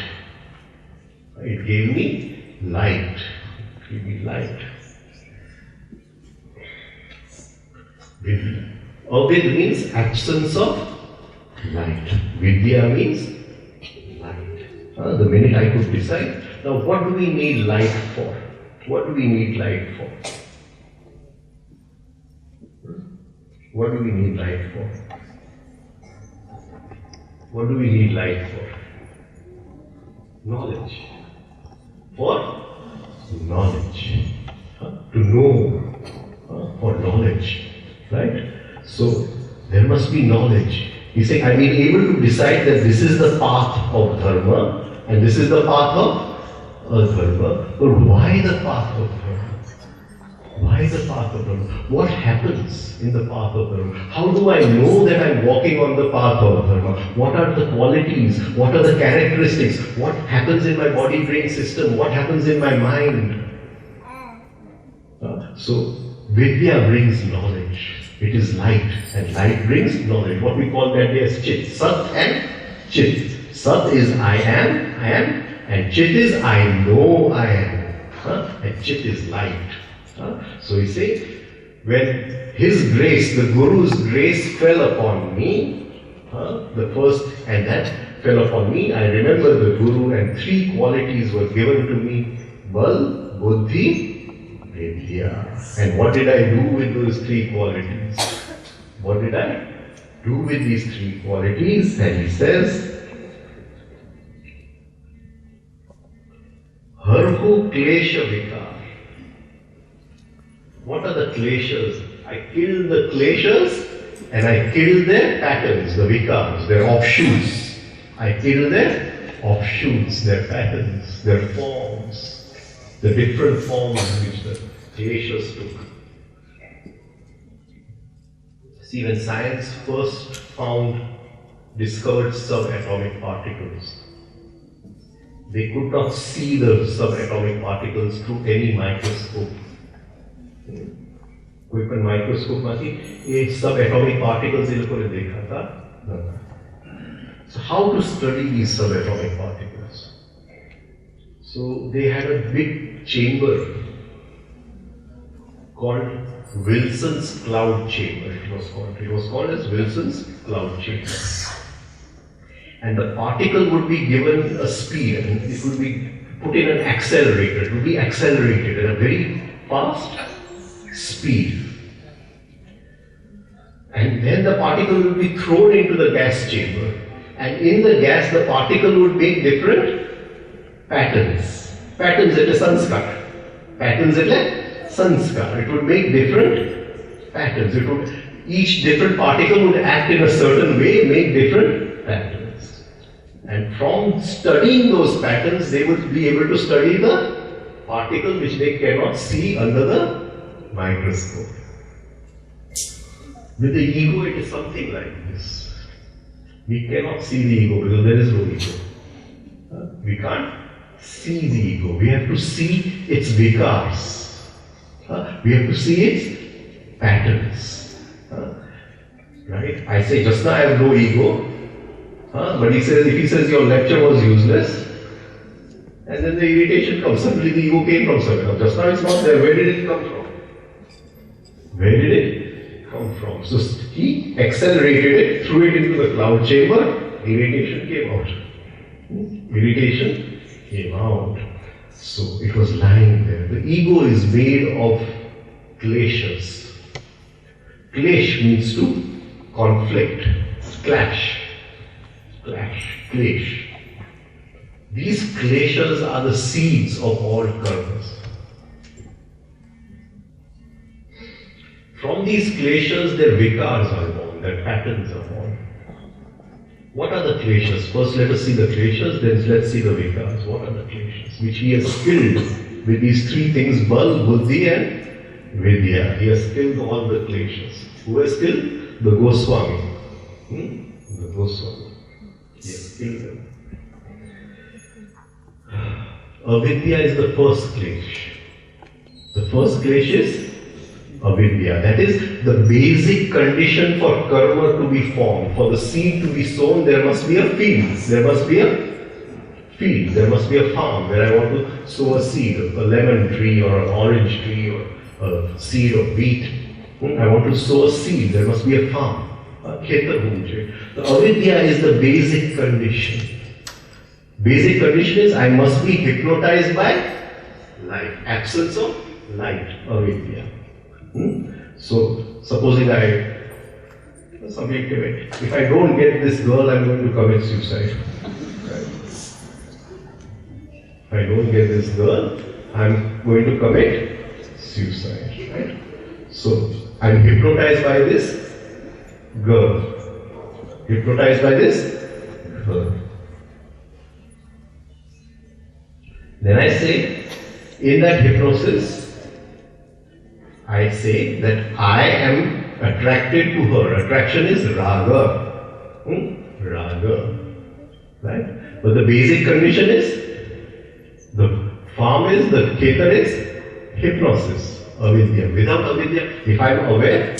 It gave me light. It gave me light. Vidya. Avid means absence of light. Vidya means The minute I could decide. Now what do we need light for? What do we need light for? What do we need light for? What do we need light for? Knowledge. For knowledge. To know. For knowledge. Right? So, there must be knowledge. He's saying, I mean, able to decide that this is the path of dharma and this is the path of adharma. But why the path of dharma? Why the path of dharma? What happens in the path of dharma? How do I know that I'm walking on the path of dharma? What are the qualities? What are the characteristics? What happens in my body-brain system? What happens in my mind? So, Vidya brings knowledge. It is light, and light brings knowledge. What we call that as Chit. Sat and Chit. Sat is I am, and Chit is I know I am. And Chit is light. So he says, when his grace, the Guru's grace fell upon me, the first, and that fell upon me, I remember the Guru, and three qualities were given to me: Bal, Buddhi, Vidya. And what did I do with those three qualities? What did I do with these three qualities? And he says, Harhu Klesha Vikar. What are the kleshas? I killed the kleshas and I killed their patterns, the vikars, their offshoots. I killed their offshoots, their patterns, their forms, the different forms which the kleshas took. See, when science first discovered subatomic particles, they could not see the subatomic particles through any microscope. कोई पण microscope माथी ये subatomic particles ये लोगों ने देखा था. So how to study these subatomic particles? So they had a big chamber called Wilson's cloud chamber. It was called as Wilson's cloud chamber. And the particle would be given a speed, and it would be put in an accelerator. It would be accelerated at a very fast speed. And then the particle will be thrown into the gas chamber. And in the gas, the particle would make different patterns. Patterns at a sanskar. Patterns at a sanskar. It would make different patterns. Each different particle would act in a certain way, make different patterns. And from studying those patterns, they would be able to study the particle which they cannot see under the microscope. With the ego, it is something like this. We cannot see the ego because there is no ego. We can't see the ego. We have to see its vikars. We have to see its patterns. Right? I say, just now I have no ego. But if he says your lecture was useless, and then the irritation comes, suddenly the ego came from somewhere. Just now it's not there. Where did it come from? Where did it come from? So he accelerated it, threw it into the cloud chamber, irritation came out. Irritation came out. So it was lying there. The ego is made of kleshas. Klesh means to conflict, clash, klesh. These kleshas are the seeds of all karmas. From these kleshas, their vikars are born, their patterns are born. What are the kleshas? First, let us see the kleshas, then let's see the vikars. What are the kleshas? Which he has killed with these three things: Bal, Buddhi, and Vidya. He has killed all the kleshas. Who has killed? The Goswami. The Goswami. He has killed them. Avidya is the first klesh. The first klesh is avidya. That is the basic condition for karma to be formed. For the seed to be sown, there must be a field. There must be a field. There must be a farm where I want to sow a seed, a lemon tree or an orange tree or a seed of wheat. I want to sow a seed. There must be a farm. The avidya is the basic condition. Basic condition is I must be hypnotized by light. Absence of light, avidya. So, supposing if I don't get this girl, I'm going to commit suicide. Right? If I don't get this girl, I'm going to commit suicide. Right? So, I'm hypnotized by this girl. Hypnotized by this girl. Then I say, in that hypnosis, I say that I am attracted to her. Attraction is raga. Raga. Right? But the basic condition is, the form is, the ketan is hypnosis, avidya. Without avidya, if I am aware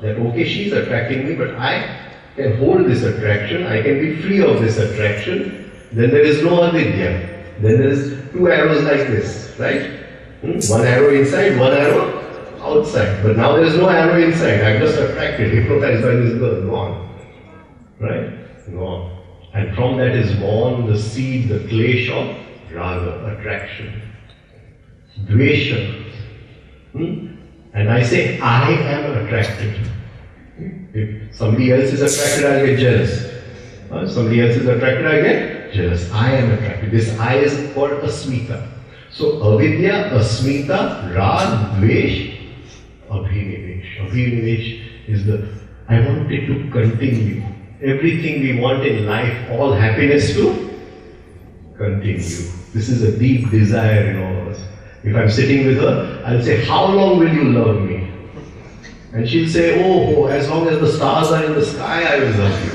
that okay, she is attracting me, but I can hold this attraction, I can be free of this attraction, then there is no avidya. Then there is two arrows like this, right? One arrow inside, one arrow outside. But now there is no arrow inside. I am just attracted, hypnotized by this girl. Gone. Right? Gone. And from that is born the seed, the clash of raga, attraction. Dvesha. And I say, I am attracted. If somebody else is attracted, I get jealous. Somebody else is attracted, I get jealous. I am attracted. This I is called asmita. So avidya, asmita, rag, dvesh, abhinivesh. Abhinivesh is the, I want it to continue. Everything we want in life, all happiness to continue. This is a deep desire in all of us. If I'm sitting with her, I'll say, how long will you love me? And she'll say, oh, as long as the stars are in the sky, I will love you.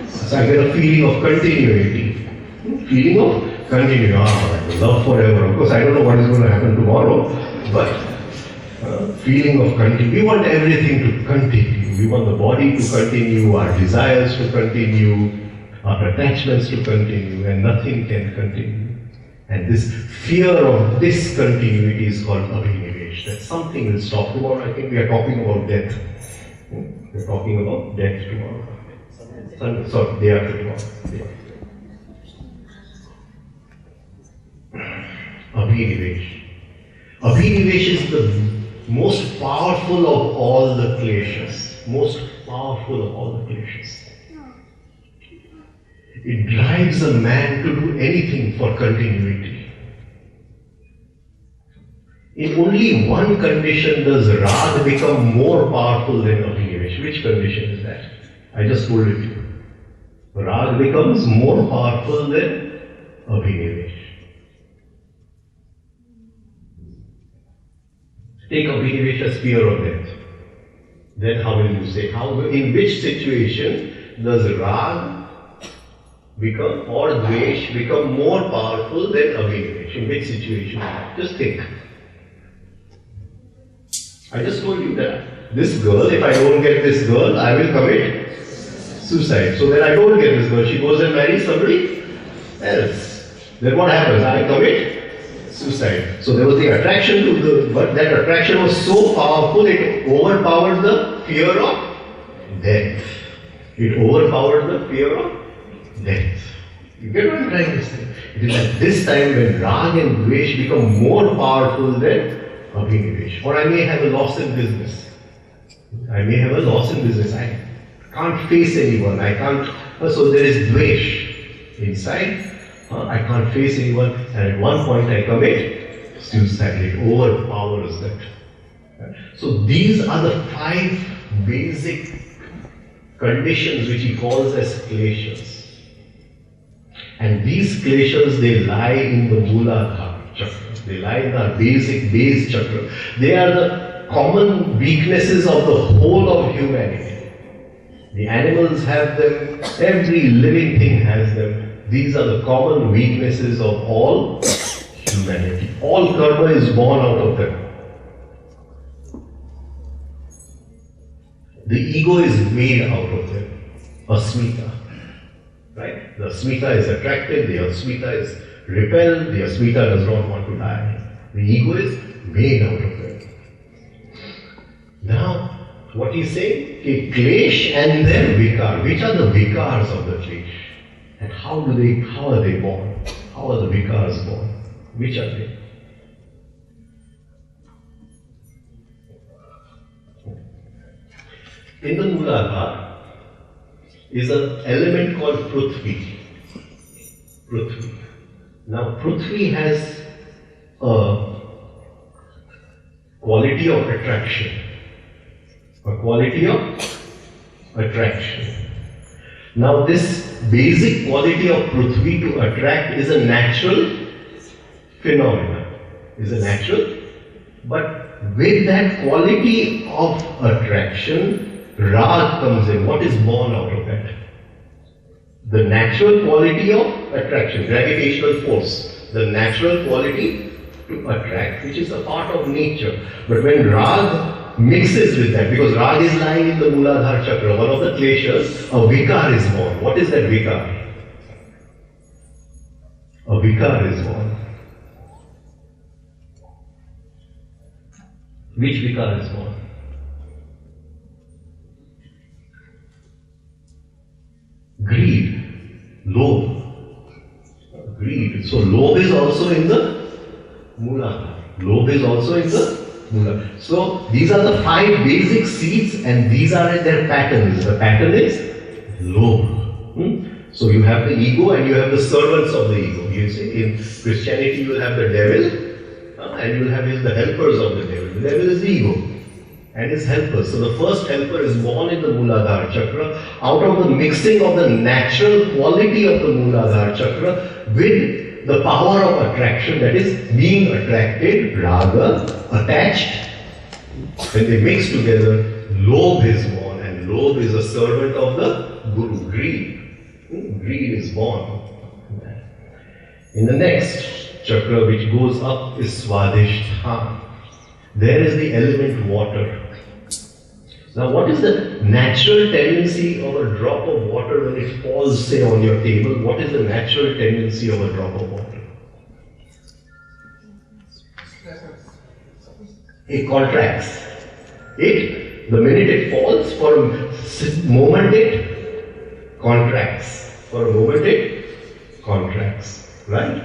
So I get a feeling of continuity. Feeling of continuity. Love forever. Of course, I don't know what is going to happen tomorrow, but feeling of continuity. We want everything to continue. We want the body to continue, our desires to continue, our attachments to continue, and nothing can continue. And this fear of discontinuity is called abhinivesh. That something will stop. Tomorrow, I think we are talking about death. We are talking about death tomorrow. Sorry, day after tomorrow. Abhinivesh. Abhinivesh is the most powerful of all the kleshas. Most powerful of all the kleshas. It drives a man to do anything for continuity. In only one condition does rag become more powerful than abhinivesh. Which condition is that? I just told it to you. Rag becomes more powerful than abhinivesh. Take abhinivesh as fear of death. Then how will you say? In which situation does rag become or dvesh become more powerful than abhinivesh? In which situation? Just think. I just told you that this girl, if I don't get this girl, I will commit suicide. So then I don't get this girl. She goes and marries somebody else. Then what happens? I commit suicide. So there was the attraction to the, but that attraction was so powerful, it overpowered the fear of death. It overpowered the fear of death. You get what I'm trying to say? It is at this time when rag and dvesh become more powerful than abhinivesh. Or I may have a loss in business. I may have a loss in business. I can't face anyone. I can't. So there is dvesh inside. I can't face anyone. And at one point I commit suicide. It overpowers that. So these are the 5 basic conditions which he calls as kleshas. And these kleshas, they lie in the Mooladhara chakra. They lie in our basic base chakra. They are the common weaknesses of the whole of humanity. The animals have them, every living thing has them. These are the common weaknesses of all humanity. All karma is born out of them. The ego is made out of them. Asmita. Right? The asmita is attracted, the asmita is repelled, the asmita does not want to die. The ego is made out of them. Now, what he's saying? Klesh and then vikar. Which are the vikars of the klesh? And how are they born? How are the vikars born? Which are they? In the Mooladhara is an element called Prithvi. Prithvi. Now Prithvi has a quality of attraction. A quality of attraction. Now this basic quality of Prithvi to attract is a natural phenomenon. Is a natural, but with that quality of attraction, Rag comes in. What is born out of that? The natural quality of attraction, gravitational force, the natural quality to attract, which is a part of nature. But when Rag mixes with that, because Rag is lying in the Mooladhara chakra, one of the kleshas, a vikar is born. What is that vikar? A vikar is born. Which vikar is born? Greed, lobe, greed. So lobe is also in the Mooladhara. Lobe is also in the Mooladhara. So these are the 5 basic seeds, and these are in their patterns. The pattern is lobe. So you have the ego and you have the servants of the ego. You see, in Christianity you will have the devil and you will have the helpers of the devil. The devil is the ego and his helpers. So the first helper is born in the Mooladhara chakra out of the mixing of the natural quality of the Mooladhara chakra with the power of attraction, that is being attracted, raga, attached. When they mix together, lobe is born, and lobe is a servant of the guru, greed. Greed is born. In the next chakra which goes up is Swadhisthana. There is the element water. Now what is the natural tendency of a drop of water when it falls, say, on your table? What is the natural tendency of a drop of water? It contracts. The minute it falls, for a moment it contracts. For a moment it contracts. Right?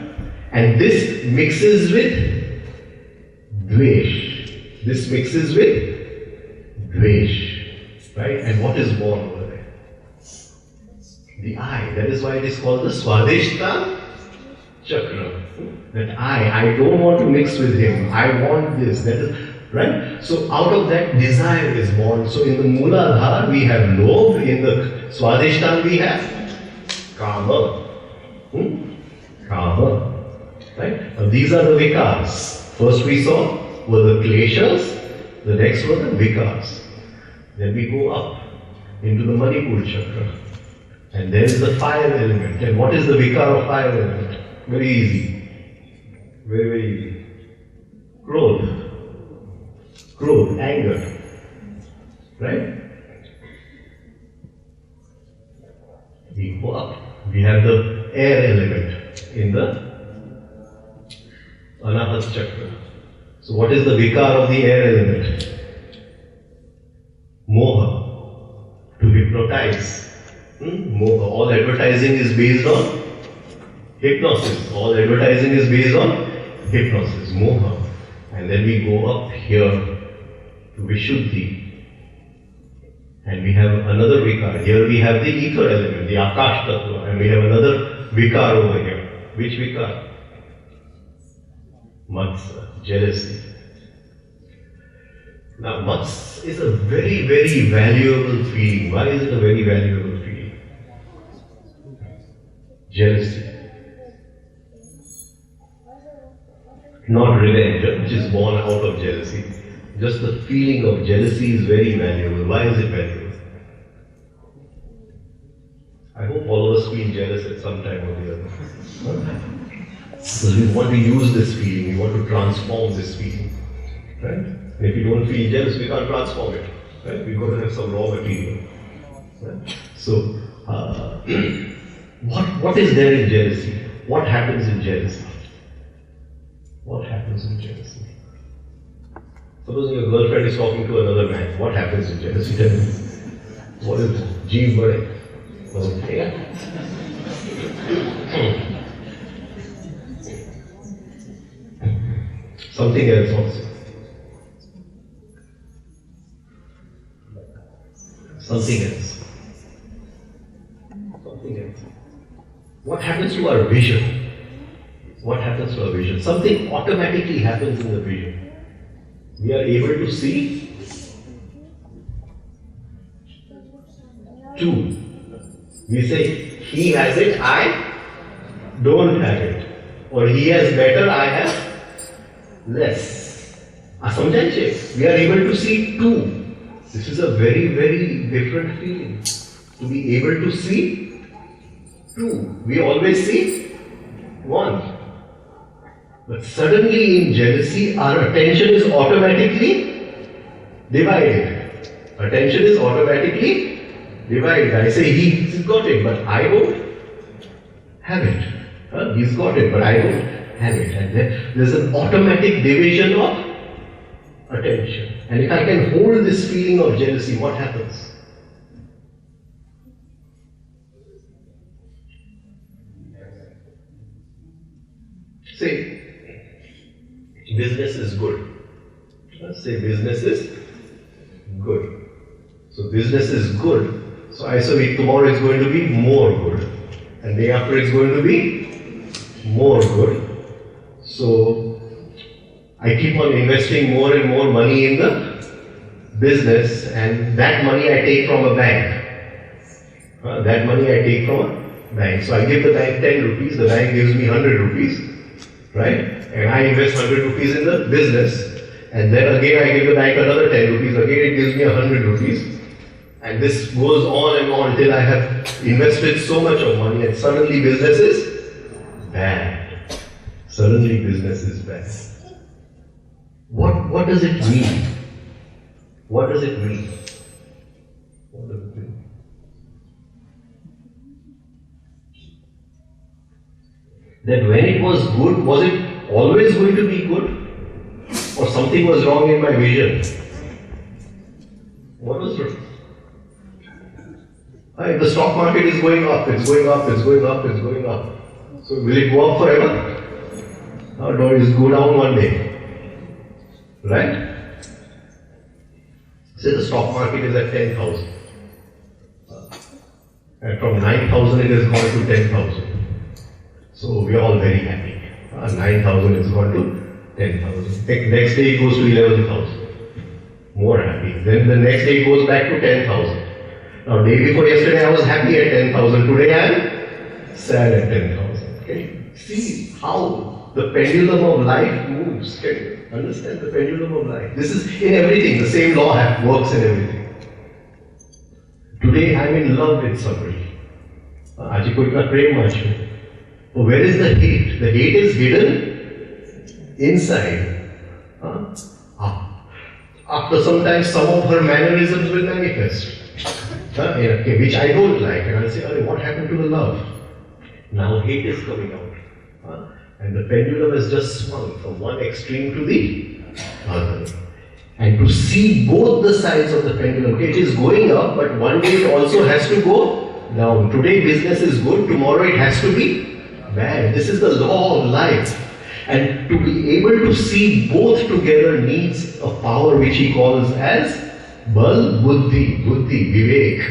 And this mixes with dvesh. This mixes with dvesh, right? And what is born over there? The I. That is why it is called the Swadhisthana chakra. That I don't want to mix with him. I want this. That is right. So out of that desire is born. So in the Mooladhara we have lobe. In the Swadhisthana we have kama. Kama. Right? Now these are the vikars. First we saw were the kleshas, the next were the vikars. Then we go up into the Manipur chakra. And there is the fire element. And what is the vikar of fire element? Very easy. Very, very easy. Krodh. Krodh, anger. Right? We go up. We have the air element in the Anahat chakra. So what is the vikar of the air element? Moha. To hypnotize. Moha. All advertising is based on hypnosis. All advertising is based on hypnosis. Moha. And then we go up here to Vishuddhi. And we have another vikar. Here we have the ether element, the Akash Tattva. And we have another vikar over here. Which vikar? Matsa, jealousy. Now, Mats is a very, very valuable feeling. Why is it a very valuable feeling? Jealousy. Not revenge, which is born out of jealousy. Just the feeling of jealousy is very valuable. Why is it valuable? I hope all of us feel jealous at some time or the other. Because we want to use this feeling, we want to transform this feeling. Right? And if you don't feel jealous, we can't transform it. Right? We've got to have some raw material. Right? So, what is there in jealousy? What happens in jealousy? What happens in jealousy? Suppose your girlfriend is talking to another man. What happens in jealousy? Tell me. What is it? Jeev Bade. Okay. Something else also. Something else. Something else. What happens to our vision? What happens to our vision? Something automatically happens in the vision. We are able to see two. We say, he has it, I don't have it. Or he has better, I have less. Sometimes we are able to see two. This is a very, very different feeling. To be able to see two. We always see one. But suddenly in jealousy, our attention is automatically divided. Attention is automatically divided. I say, he's got it, but I don't have it. He's got it, but I don't have it. And there's an automatic division of attention. And if I can hold this feeling of jealousy, what happens? Say, business is good. Say, business is good. So business is good. So I say, tomorrow is going to be more good. And day after it's going to be more good. So I keep on investing more and more money in the business, and that money I take from a bank. That money I take from a bank. So I give the bank 10 rupees, the bank gives me 100 rupees, right? And I invest 100 rupees in the business, and then again I give the bank another 10 rupees, again it gives me 100 rupees. And this goes on and on till I have invested so much of money, and suddenly business is bad. Suddenly business is bad. What does it mean? What does it mean? What does it mean? That when it was good, was it always going to be good? Or something was wrong in my vision? What was wrong? The stock market is going up, it's going up, it's going up, it's going up. So will it go up forever? Or does it go down one day? Right? Say the stock market is at 10,000. And from 9,000 it has gone to 10,000. So we are all very happy. 9,000 has gone to 10,000. Next day it goes to 11,000. More happy. Then the next day it goes back to 10,000. Now day before yesterday I was happy at 10,000. Today I am sad at 10,000. Can you see how the pendulum of life moves? Can you understand the pendulum of life? This is in everything. The same law works in everything. Today I am in love with somebody. आज कोई का प्रेम आज में. Where is the hate? The hate is hidden inside. After some time, some of her mannerisms will manifest, which I don't like, and I'll say, what happened to the love? Now hate is coming out. And the pendulum has just swung from one extreme to the other. And to see both the sides of the pendulum, it is going up, but one day it also has to go down. Today business is good, tomorrow it has to be bad. This is the law of life. And to be able to see both together needs a power which he calls as bal, buddhi, vivek.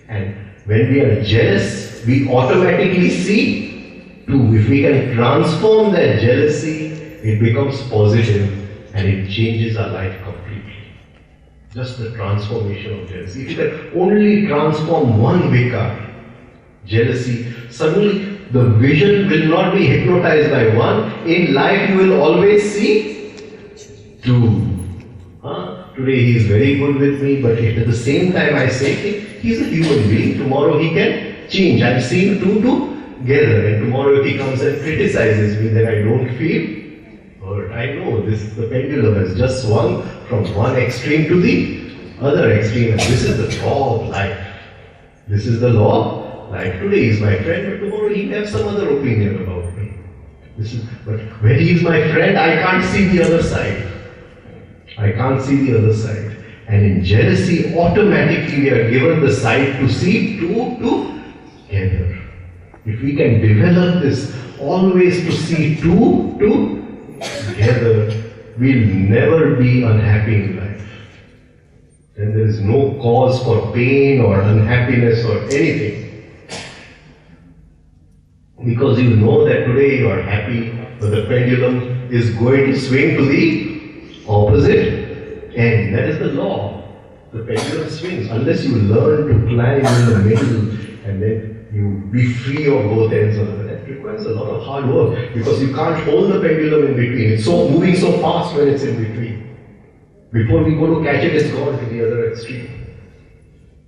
And when we are jealous, we automatically see two. If we can transform that jealousy, it becomes positive and it changes our life completely. Just the transformation of jealousy. If you can only transform one vikar, jealousy, suddenly the vision will not be hypnotized by one. In life you will always see two. Today he is very good with me, but at the same time I say, he is a human being. Tomorrow he can change. I am seeing two together, and tomorrow if he comes and criticizes me, then I don't feel hurt. I know the pendulum has just swung from one extreme to the other extreme, and this is the law of life. This is the law. Like today he is my friend, but tomorrow he may have some other opinion about me. But when he is my friend, I can't see the other side. I can't see the other side. And in jealousy, automatically we are given the sight to see two together. If we can develop this, always to see two together, we'll never be unhappy in life. Then there is no cause for pain or unhappiness or anything. Because you know that today you are happy, but the pendulum is going to swing to the opposite end. That is the law. The pendulum swings unless you learn to climb in the middle and then you be free of both ends of it. That requires a lot of hard work because you can't hold the pendulum in between. It's so moving so fast when it's in between. Before we go to catch it, it's gone to the other extreme.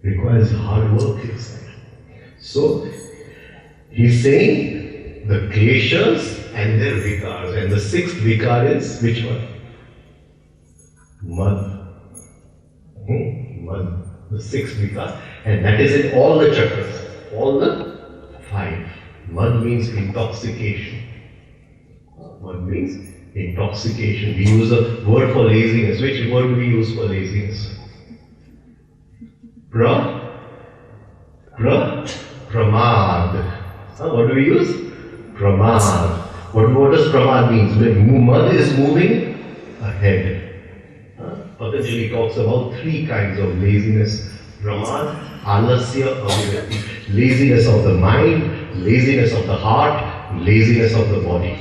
It requires hard work inside. So, he's saying the kleshas and their vikars. And the sixth vikar is which one? Mad. Mad. The sixth vikar. And that is in all the chakras. All the 5. Mad means intoxication. Mad means intoxication. We use a word for laziness. Which word do we use for laziness? Pramad. What do we use? Pramad. What does pramad mean? Mad is moving ahead. Patanjali talks about 3 kinds of laziness. Pramad, alasya, avirakti. Laziness of the mind, laziness of the heart, laziness of the body.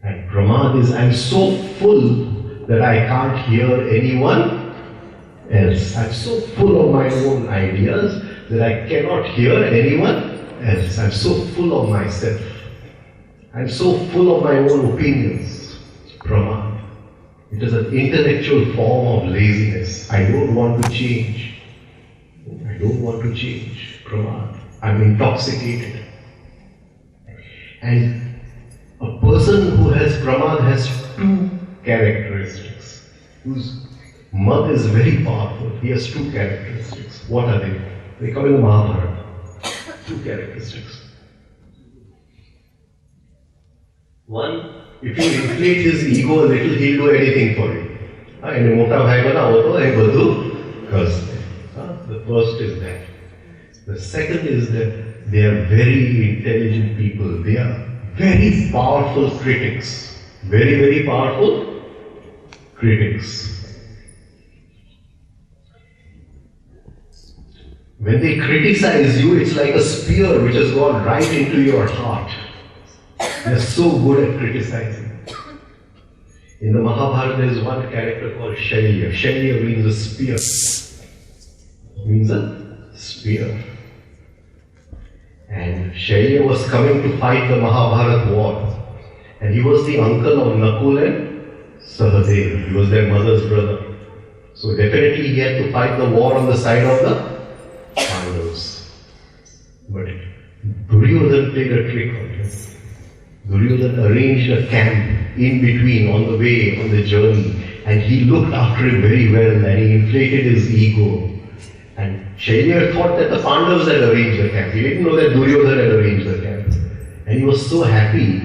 And pramad is, I'm so full that I can't hear anyone else. I'm so full of my own ideas that I cannot hear anyone else. I'm so full of myself. I'm so full of my own opinions. Pramad. It is an intellectual form of laziness. I don't want to change. I don't want to change. Pramad. I'm intoxicated. And a person who has pramad has 2 characteristics. Whose mad is very powerful. He has 2 characteristics. What are they? They come in the Mahabharata. 2 characteristics. One, if you inflate his ego a little, he'll do anything for you. The first is that. The second is that they are very intelligent people. They are very powerful critics. Very, very powerful critics. When they criticize you, it's like a spear which has gone right into your heart. They are so good at criticizing. In the Mahabharata, there is one character called Shailya. Shailya means a spear. Means a spear. And Shailya was coming to fight the Mahabharata war. And he was the uncle of Nakul and Sahadev. He was their mother's brother. So definitely he had to fight the war on the side of the Pandavas. But Duryodhana played a trick on him. Duryodhana arranged a camp in between, on the way, on the journey, and he looked after him very well and he inflated his ego. And Shailya thought that the Pandavas had arranged the camp. He didn't know that Duryodhana had arranged the camp. And he was so happy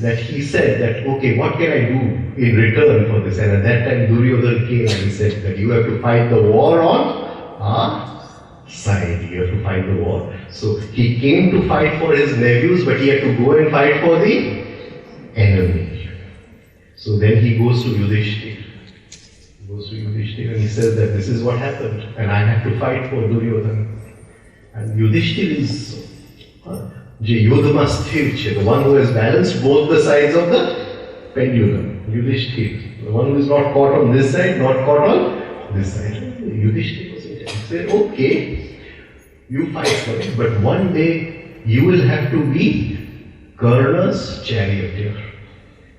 that he said that, okay, what can I do in return for this? And at that time Duryodhana came and he said that you have to fight the war on our side. You have to fight the war. So he came to fight for his nephews, but he had to go and fight for the enemy. So then he goes to Yudhishthira. He goes to Yudhishthira and he says that this is what happened and I have to fight for Duryodhana. And Yudhishthira is the one who has balanced both the sides of the pendulum. Yudhishthira, the one who is not caught on this side, not caught on this side. Yudhishthira was he said, okay, you fight for it, but one day you will have to be Karna's charioteer.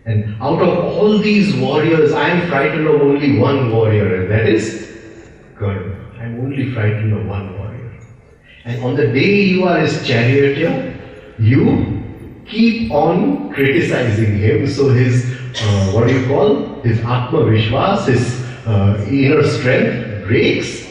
And out of all these warriors, I am frightened of only one warrior, and that is Karna. I am only frightened of one warrior. And on the day you are his charioteer, you keep on criticizing him, so his, his Atma Vishwas, his inner strength breaks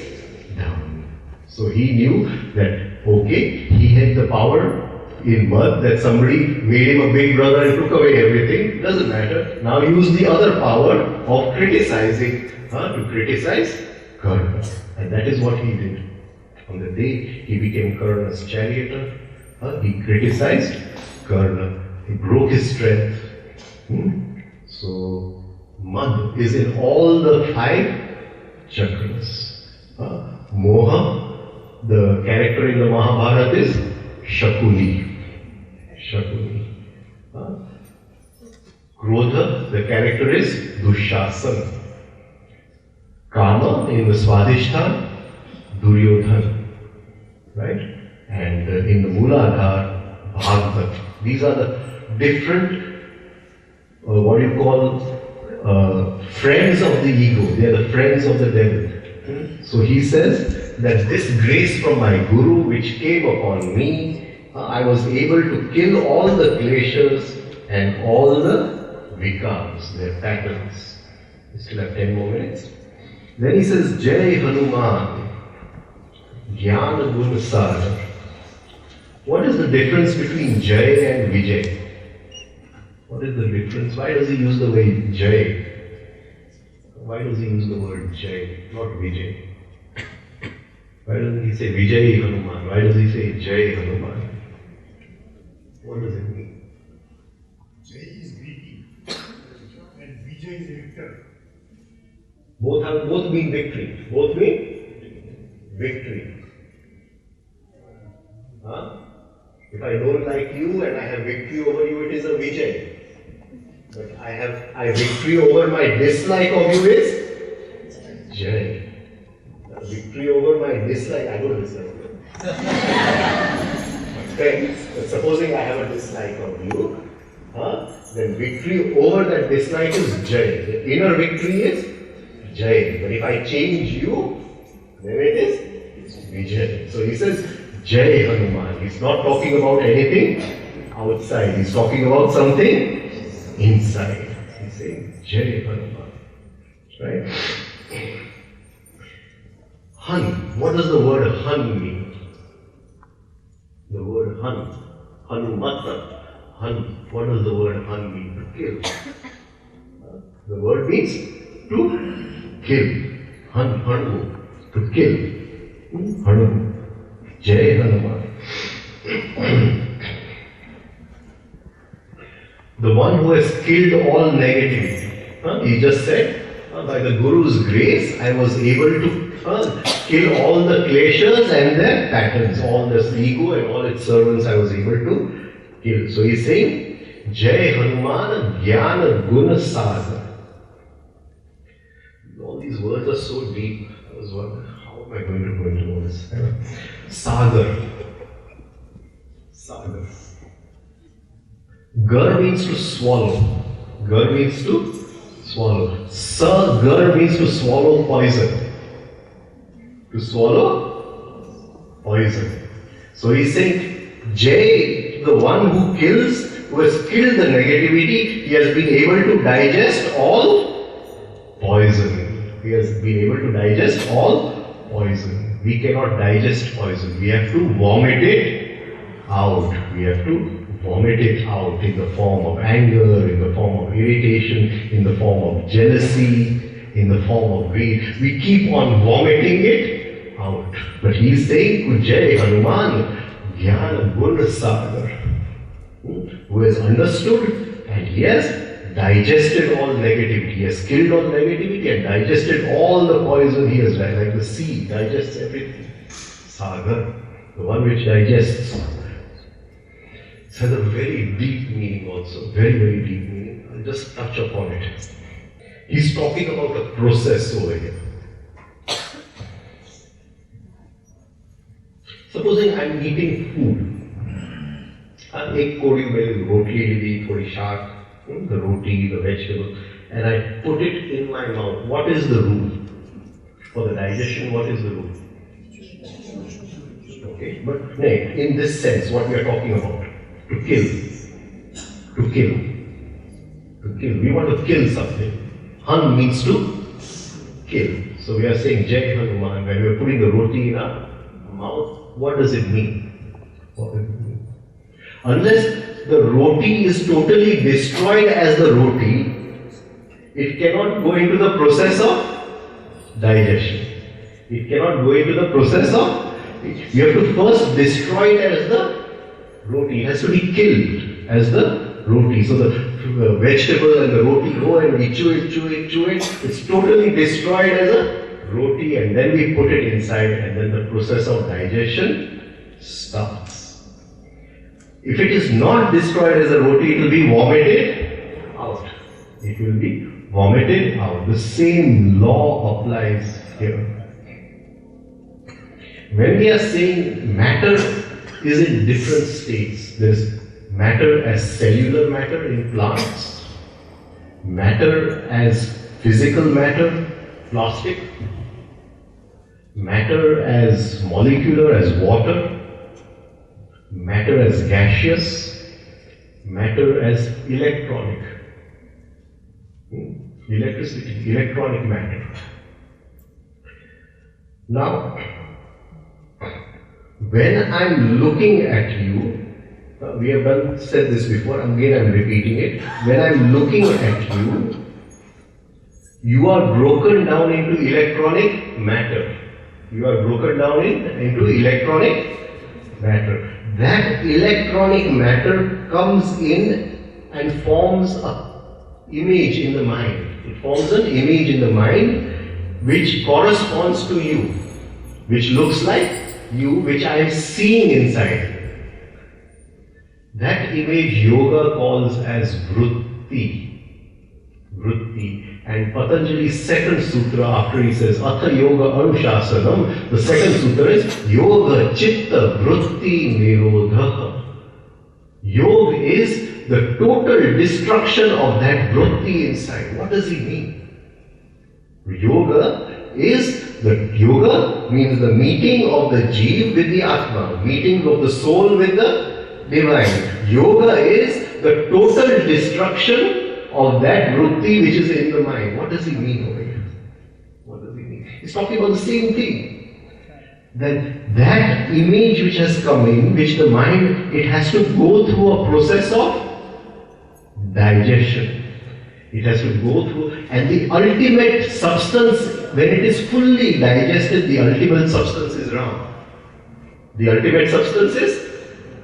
down. So he knew that, okay, he had the power in birth that somebody made him a big brother and took away everything. Doesn't matter. Now use the other power of criticizing, to criticize Karna. And that is what he did. On the day he became Karna's charioteer, he criticized Karna. He broke his strength. So, Mad is in all the 5 chakras. Moha, the character in the Mahabharata is Shakuni. Krodha, the character is Dushasana. Kama, in the Swadhisthana, Duryodhana. Right? And in the Mooladhara, Bhagavad. These are the different, what you call, friends of the ego. They are the friends of the devil. So he says that this grace from my Guru which came upon me, I was able to kill all the kleshas and all the vikars, their patterns. We still have 10 more minutes. Then he says, Jai Hanuman, Jnana Guna Sagar. What is the difference between Jai and Vijay? What is the difference? Why does he use the word Jai? Why does he use the word Jai, not Vijay? Why doesn't he say Vijay Hanuman? Why does he say Jai Hanuman? What does it mean? Jai is greedy and Vijay is a victor. Both mean victory. Both mean victory. If I don't like you and I have victory over you, it is a Vijay. But I have victory over my dislike of you is Jai. Victory over my dislike, I don't dislike you. Friends, but supposing I have a dislike of you, then victory over that dislike is Jai. The inner victory is Jai. But if I change you, then it is Vijay. So he says Jai Hanuman. He's not talking about anything outside. He's talking about something inside. He's saying Jai Hanuman. Right? Han. What does the word Han mean? The word Han. Hanumata. Han. What does the word Han mean? To kill. The word means to kill. Han. Hanu. To kill. Hanu. Jai Hanuman. The one who has killed all negativity. He just said, by the Guru's grace, I was able to kill all the kleshas and their patterns, all this ego and all its servants I was able to kill. So he's saying, Jai Hanuman Jnana Guna Sagar. All these words are so deep. I was wondering, how am I going to go into all this? Sagar. Sagar. Gar means to swallow. Gar means to swallow. Sagar means to swallow poison. To swallow poison. So he's saying, Jai, the one who kills, who has killed the negativity, he has been able to digest all poison. He has been able to digest all poison. We cannot digest poison. We have to vomit it out. We have to vomit it out in the form of anger, in the form of irritation, in the form of jealousy, in the form of greed. We keep on vomiting it out. But he is saying, Jai Hanuman, Jnana Guna Sagar, who has understood and he has digested all negativity. He has killed all negativity and digested all the poison he has done. Like the sea digests everything. Sagar, the one which digests. It has a very deep meaning also. Very, very deep meaning. I'll just touch upon it. He's talking about a process over here. Supposing I'm eating food. एक कोड़ी में रोटी ली थोड़ी शाक, the roti, the vegetable, and I put it in my mouth. What is the rule? For the digestion, what is the rule? Okay, but no, in this sense, what we are talking about, to kill. To kill. To kill. We want to kill something. Han means to kill. So we are saying Jai Hanuman. When we are putting the roti in our mouth, what does it mean? What does it mean? Unless the roti is totally destroyed as the roti, it cannot go into the process of digestion. It cannot go into the process of You have to first destroy it as the roti. It has to be killed as the roti. So the vegetable and the roti go and we chew it. It's totally destroyed as a roti, and then we put it inside, and then the process of digestion starts. If it is not destroyed as a roti, it will be vomited out. It will be vomited out. The same law applies here. When we are saying matter is in different states, there is matter as cellular matter in plants, matter as physical matter, plastic, matter as molecular, as water, matter as gaseous, matter as electronic, electricity, electronic matter. Now, when I'm looking at you, we have said this before, again I'm repeating it. When I'm looking at you, you are broken down into electronic matter. You are broken down into electronic matter. That electronic matter comes in and forms an image in the mind. It forms an image in the mind which corresponds to you, which looks like you, which I am seeing inside. That image yoga calls as vritti. Vritti. And Patanjali's second sutra, after he says Atha Yoga Anushasanam, the second sutra is Yoga Chitta Vritti Nirodha. Yoga is the total destruction of that vritti inside. What does he mean? Yoga means the meeting of the Jeev with the Atma, meeting of the soul with the divine. Yoga is the total destruction of that vritti which is in the mind. What does he mean over here? What does he mean? He's talking about the same thing. That image which has come in, which the mind, it has to go through a process of digestion. It has to go through, and the ultimate substance, when it is fully digested, the ultimate substance is Ram. The ultimate substance is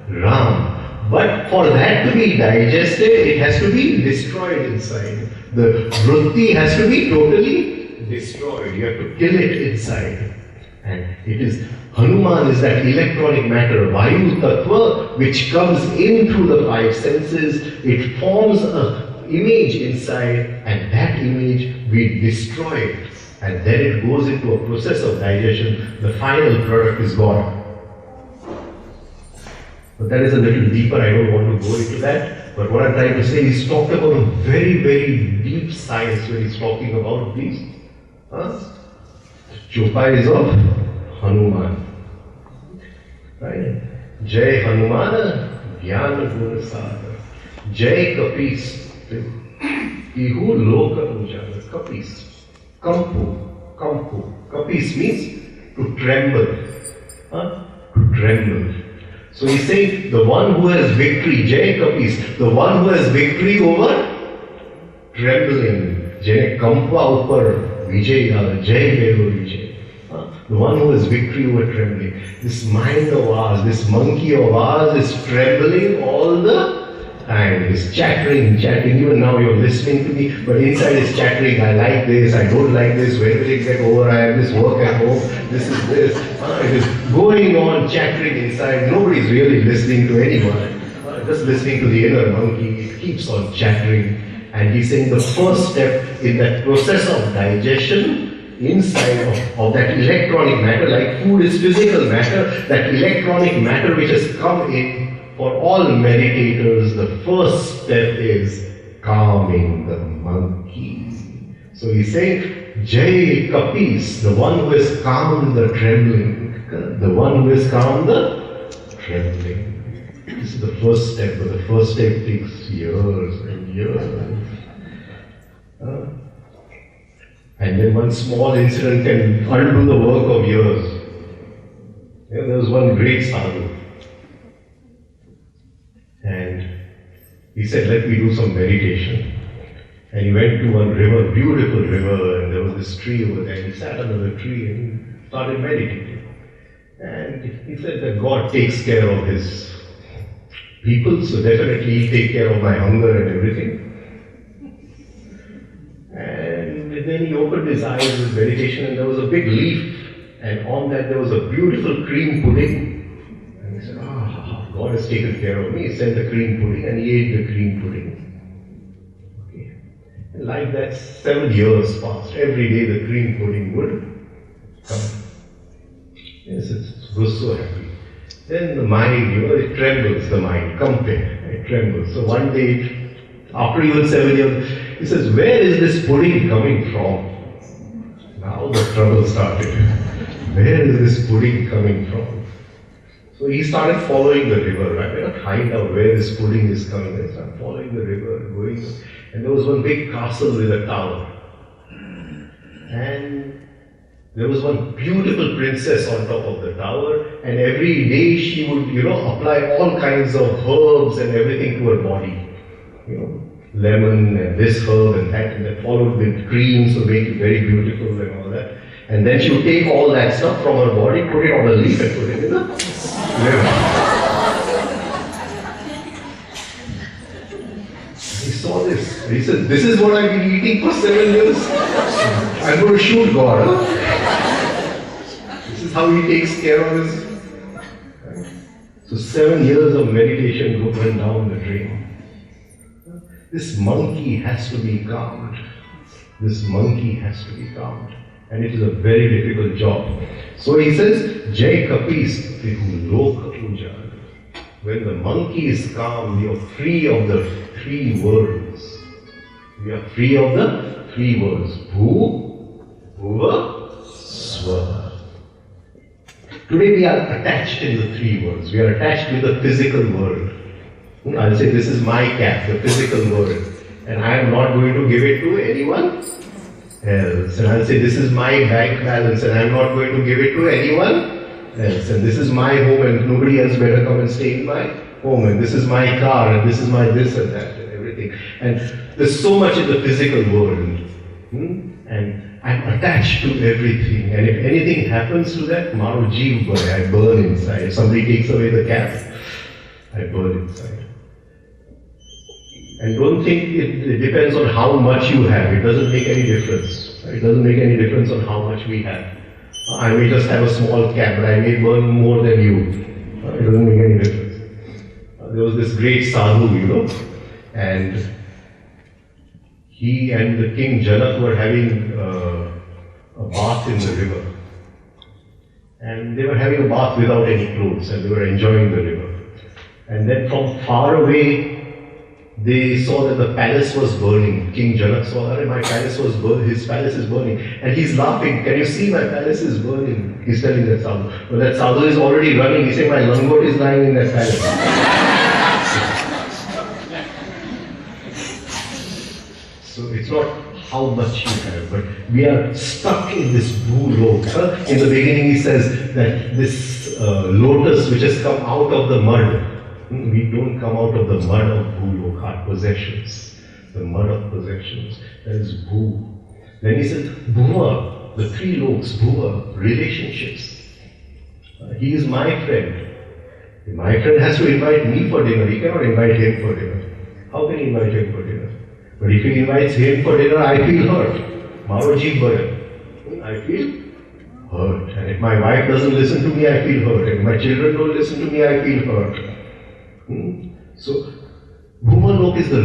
Ram. But for that to be digested, it has to be destroyed inside. The vritti has to be totally destroyed. You have to kill it inside. And it is, Hanuman is that electronic matter, Vayu Tattva, which comes in through the five senses. It forms an image inside, and that image we destroy it. And then it goes into a process of digestion. The final product is God. But that is a little deeper, I don't want to go into that. But what I'm trying to say is talked about a very, very deep science when he's talking about these. Chopa is of Hanuman. Right? Jai Hanuman, Jnana Guna Sagar. Jai Kapis, Ihu Loka Ujana. Kapis. Kampu. Kapis means to tremble. To tremble. So he's saying the one who has victory, Jai Kapis, the one who has victory over trembling. Jai Kampa Upar Vijay, Jai Vero Vijay. The one who has victory over trembling. This mind of ours, this monkey of ours is trembling all the time. It's chattering. Even now you're listening to me, but inside it's chattering. I like this, I don't like this, when will it get over? I have this work at home, this is this. It is going on chattering inside. Nobody's really listening to anyone. Just listening to the inner monkey. It keeps on chattering. And he's saying the first step in that process of digestion inside of that electronic matter, like food is physical matter, that electronic matter which has come in, for all meditators, the first step is calming the monkey. So he's saying, Jai Kapis, the one who has calmed the trembling, the one who has calmed the trembling. This is the first step, but the first step takes years and years. And then one small incident can undo the work of years. There was one great sadhu. And he said, let me do some meditation. And he went to one river, beautiful river, and there was this tree over there. He sat under the tree and started meditating. And he said that God takes care of his people, so definitely he'll take care of my hunger and everything. And then he opened his eyes with meditation, and there was a big leaf, and on that there was a beautiful cream pudding. And he said, God has taken care of me. He sent the cream pudding, and he ate the cream pudding. Okay. And like that, 7 years passed. Every day the cream pudding would come. Yes, it was so happy. Then the mind, it trembles, the mind, compare, it trembles. So one day, after even 7 years, he says, where is this pudding coming from? Now the trouble started. Where is this pudding coming from? So he started following the river, right? We're not find out where this pudding is coming. He started following the river, going. And there was one big castle with a tower. And there was one beautiful princess on top of the tower, and every day she would, apply all kinds of herbs and everything to her body. Lemon and this herb and that followed with cream, so make it very beautiful and all that. And then she would take all that stuff from her body, put it on a leaf and put it in the river. He saw this. He said, this is what I've been eating for 7 years. I'm going to shoot God. This is how he takes care of his. So 7 years of meditation went down the drain. This monkey has to be calmed. This monkey has to be calmed. And it is a very difficult job. So he says, Jai kapis vihu loka puja. When the monkey is calm, we are free of the 3 worlds. We are free of the 3 worlds. Bhu, bhuva, swa. Today we are attached in the 3 worlds. We are attached with the physical world. I'll say this is my cap, the physical world. And I am not going to give it to anyone else. And I'll say this is my bank balance and I am not going to give it to anyone else. And this is my home and nobody else better come and stay in my home. And this is my car and this is my this and that and everything. And there's so much in the physical world. And I'm attached to everything. And if anything happens to that, Maro Jeev boy, I burn inside. If somebody takes away the cap, I burn inside. And don't think it depends on how much you have. It doesn't make any difference. It doesn't make any difference on how much we have. I may just have a small cap, but I may burn more than you. It doesn't make any difference. There was this great sadhu, and he and the King Janak were having a bath in the river. And they were having a bath without any clothes, and they were enjoying the river. And then from far away, they saw that the palace was burning. King Janak saw that my palace was burning, his palace is burning. And he's laughing, can you see my palace is burning? He's telling that sadhu. But that sadhu is already running. He's saying my langot is lying in that palace. So it's not how much you have, but we are stuck in this bhulok. In the beginning he says that this lotus which has come out of the mud, we don't come out of the mud of bhulok, our possessions. The mud of possessions. That is bhu. Then he said, bhuva, the 3 loks, bhuva, relationships. He is my friend. My friend has to invite me for dinner. He cannot invite him for dinner. How can he invite him for dinner? But if he invites him for dinner, I feel hurt. Maroji Bhayan. I feel hurt. And if my wife doesn't listen to me, I feel hurt. And if my children don't listen to me, I feel hurt. So, Bhumalok is the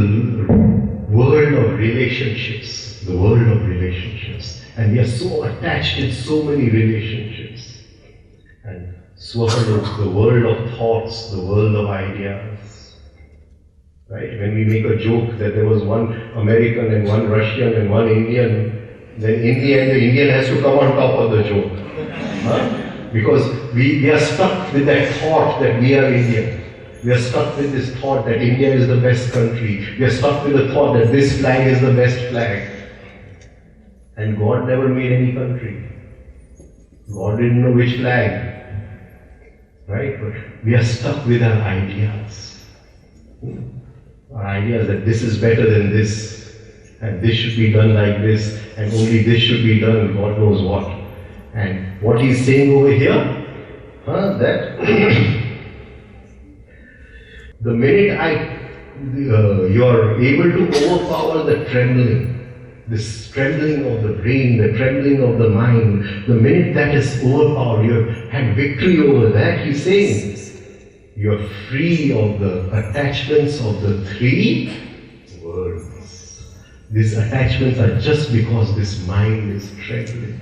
world of relationships. The world of relationships. And we are so attached in so many relationships. And Swahalok, the world of thoughts, the world of ideas. Right? When we make a joke that there was one American and one Russian and one Indian, then in the end the Indian has to come on top of the joke. Because we are stuck with that thought that we are Indian. We are stuck with this thought that India is the best country. We are stuck with the thought that this flag is the best flag. And God never made any country. God didn't know which flag. Right? But we are stuck with our ideas. Our ideas that this is better than this, and this should be done like this, and only this should be done, God knows what. And what he's saying over here, that the minute you're able to overpower the trembling, this trembling of the brain, the trembling of the mind, the minute that is overpowered, you have had victory over that, he's saying, you're free of the attachments of the three worlds. These attachments are just because this mind is trembling.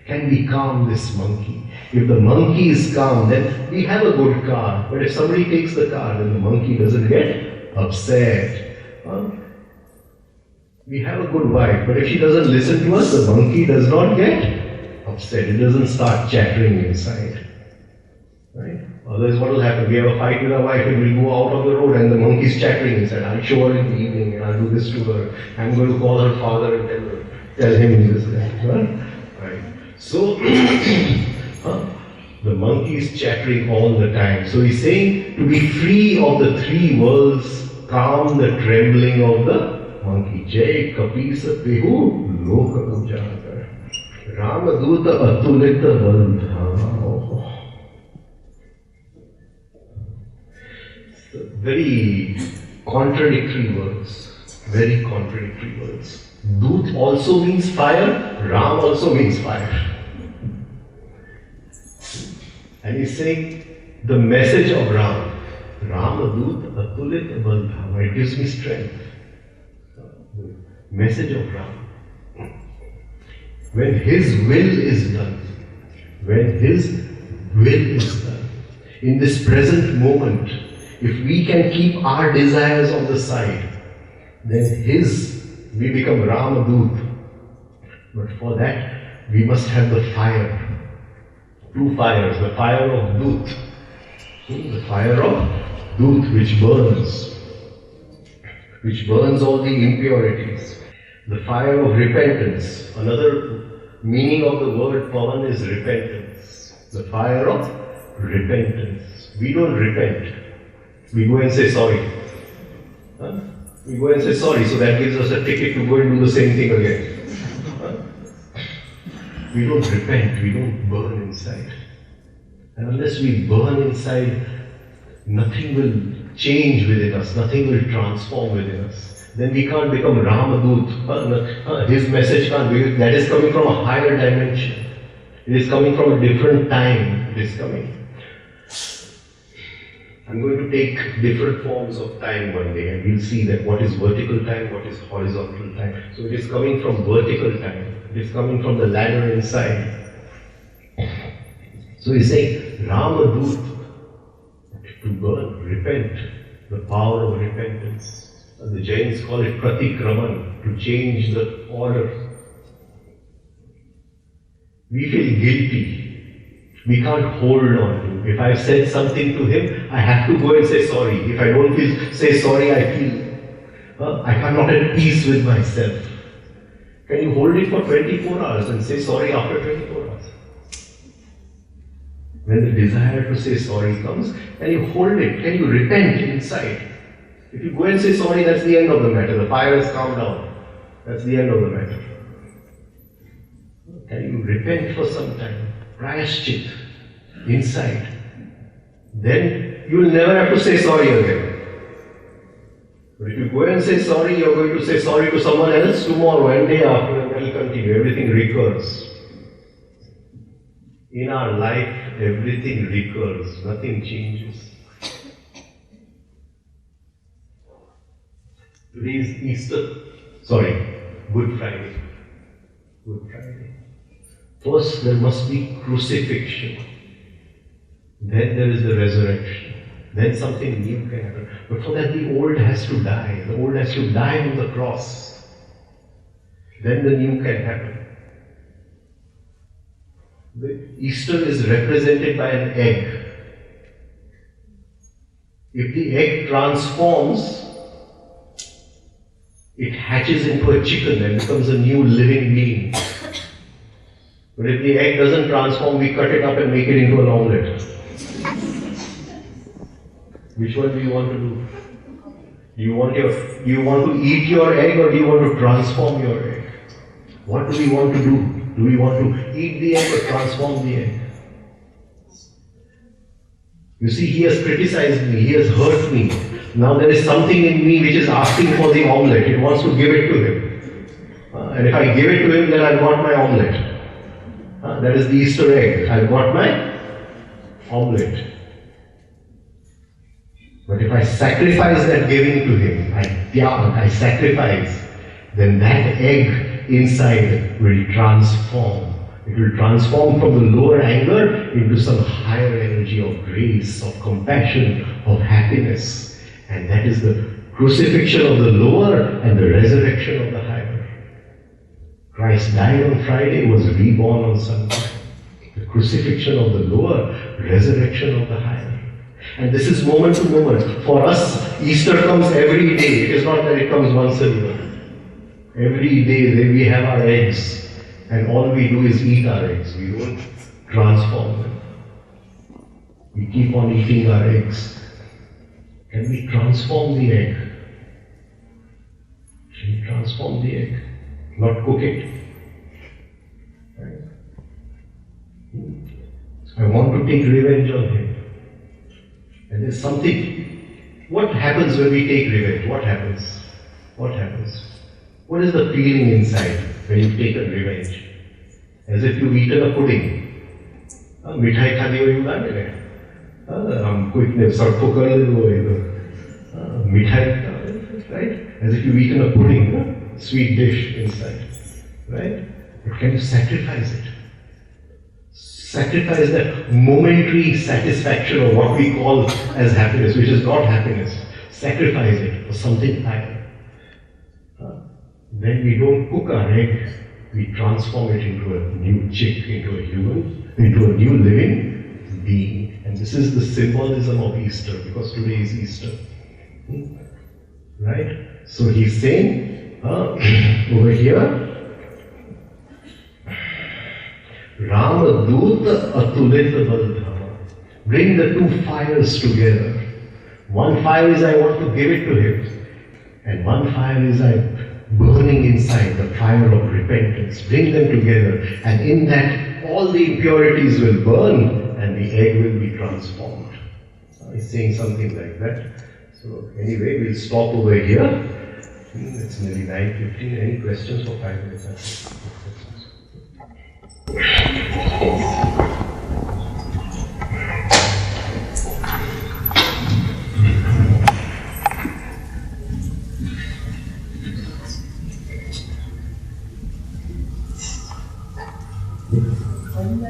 Can we calm this monkey? If the monkey is calm, then we have a good car. But if somebody takes the car, then the monkey doesn't get upset. We have a good wife, but if she doesn't listen to us, the monkey does not get upset. It doesn't start chattering inside. Right? Otherwise, what will happen? We have a fight with our wife and we'll go out on the road and the monkey's chattering inside. I'll show her in the evening and I'll do this to her. I'm going to call her father and tell him this. Right? So, the monkey is chattering all the time. So he's saying to be free of the three worlds, calm the trembling of the monkey. Jai kapisa pehu loka ujagar. Ramaduta atulita bandha. Very contradictory words. Very contradictory words. Dut also means fire, Ram also means fire. And he's saying the message of Ram, Ramadut Atulit Baldhama, it gives me strength. The message of Ram. When his will is done, when his will is done, in this present moment, if we can keep our desires on the side, then we become Ramadut. But for that, we must have the fire. Two fires, the fire of Dut, the fire of Dut which burns all the impurities. The fire of repentance. Another meaning of the word Pavan is repentance. The fire of repentance. We don't repent. We go and say sorry. We go and say sorry, so that gives us a ticket to go and do the same thing again. We don't repent, we don't burn inside. And unless we burn inside, nothing will change within us, nothing will transform within us. Then we can't become Ramadut. His message can't be, that is coming from a higher dimension. It is coming from a different time. It is coming. I'm going to take different forms of time one day and we'll see that what is vertical time, what is horizontal time. So it is coming from vertical time. It is coming from the ladder inside. So he's saying, Ramadut, to burn, repent, the power of repentance. The Jains call it Pratikraman, to change the order. We feel guilty. We can't hold on to. If I've said something to him, I have to go and say sorry. If I don't say sorry, I feel I'm not at peace with myself. Can you hold it for 24 hours and say sorry after 24 hours? When the desire to say sorry comes, can you hold it? Can you repent inside? If you go and say sorry, that's the end of the matter. The fire has calmed down. That's the end of the matter. Can you repent for some time? Prayashchit inside. Then you will never have to say sorry again. But if you go and say sorry, you are going to say sorry to someone else tomorrow and day after, and that will continue. Everything recurs. In our life, everything recurs. Nothing changes. Today is Good Friday. Good Friday. First, there must be crucifixion. Then there is the resurrection. Then something new can happen. But for that, the old has to die. The old has to die on the cross. Then the new can happen. The Easter is represented by an egg. If the egg transforms, it hatches into a chicken and becomes a new living being. But if the egg doesn't transform, we cut it up and make it into an omelette. Which one do you want to do? Do you want to eat your egg or do you want to transform your egg? What do we want to do? Do we want to eat the egg or transform the egg? You see, he has criticized me, he has hurt me. Now there is something in me which is asking for the omelette. It wants to give it to him. And if I give it to him, then I've got my omelette. That is the Easter egg. I've got my omelette. But if I sacrifice that giving to him, I sacrifice, then that egg inside will transform. It will transform from the lower anger into some higher energy of grace, of compassion, of happiness. And that is the crucifixion of the lower and the resurrection of the higher. Christ died on Friday, was reborn on Sunday. The crucifixion of the lower, resurrection of the higher. And this is moment to moment. For us, Easter comes every day. It is not that it comes once a year. Every day we have our eggs. And all we do is eat our eggs. We don't transform them. We keep on eating our eggs. Can we transform the egg? Can we transform the egg? Not cook it. Right? I want to take revenge on him. And there's something. What happens when we take revenge? What happens? What happens? What is the feeling inside when you've taken revenge? As if you've eaten a pudding. Mithai khadi ho yuda ne. हम कोई इतने सड़कों कर ले वो मिठाई, right? As if you've eaten a pudding, sweet dish inside, right? But can you sacrifice it? Sacrifice that momentary satisfaction of what we call as happiness, which is not happiness. Sacrifice it for something higher. Then we don't cook our egg, we transform it into a new chick, into a human, into a new living being. And this is the symbolism of Easter, because today is Easter. Right? So he's saying over here, Ramadut Atulit Baldhama. Bring the two fires together. One fire is I want to give it to him, and one fire is I burning inside, the fire of repentance. Bring them together, and in that all the impurities will burn and the egg will be transformed. He's saying something like that. So anyway, we'll stop over here. It's nearly 9:15. Any questions for 5 minutes?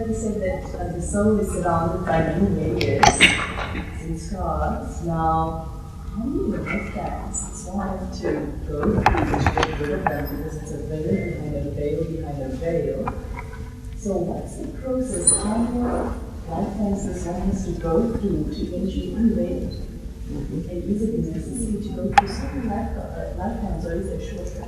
You said that the soul is surrounded by many layers and scars. Now, how do you lifetimes? It's one have to go through to get rid of them because it's a veil behind a veil behind a veil. So, what's the process? How many lifetimes does one has to go through to eventually unveil it? And is it necessary to go through so many lifetimes, or is it shorter?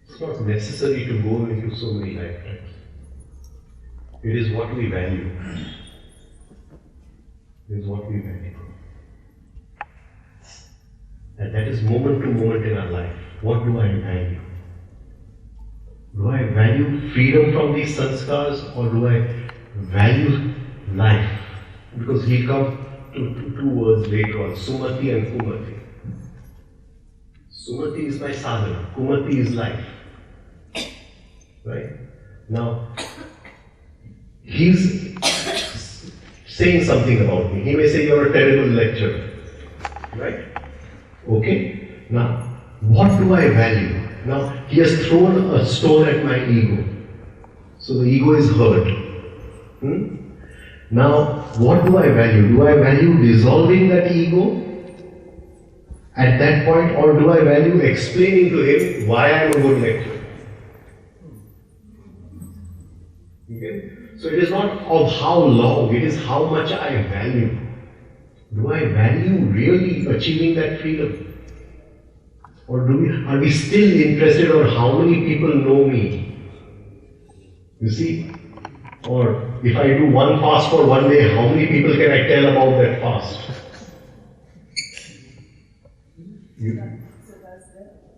It's not necessary to go into so many lifetimes. It is what we value. It is what we value. And that is moment to moment in our life. What do I value? Do I value freedom from these sanskars, or do I value life? Because he'll come to two words later on, Sumati and Kumati. Sumati is my sadhana, Kumati is life. Right? Now, he's saying something about me. He may say, you're a terrible lecturer. Right? Okay? Now, what do I value? Now, he has thrown a stone at my ego. So the ego is hurt. Now, what do I value? Do I value dissolving that ego at that point, or do I value explaining to him why I'm a good lecturer? Okay? So it is not of how long, it is how much I value. Do I value really achieving that freedom? Or are we still interested on how many people know me? You see? Or if I do one fast for one day, how many people can I tell about that fast? So does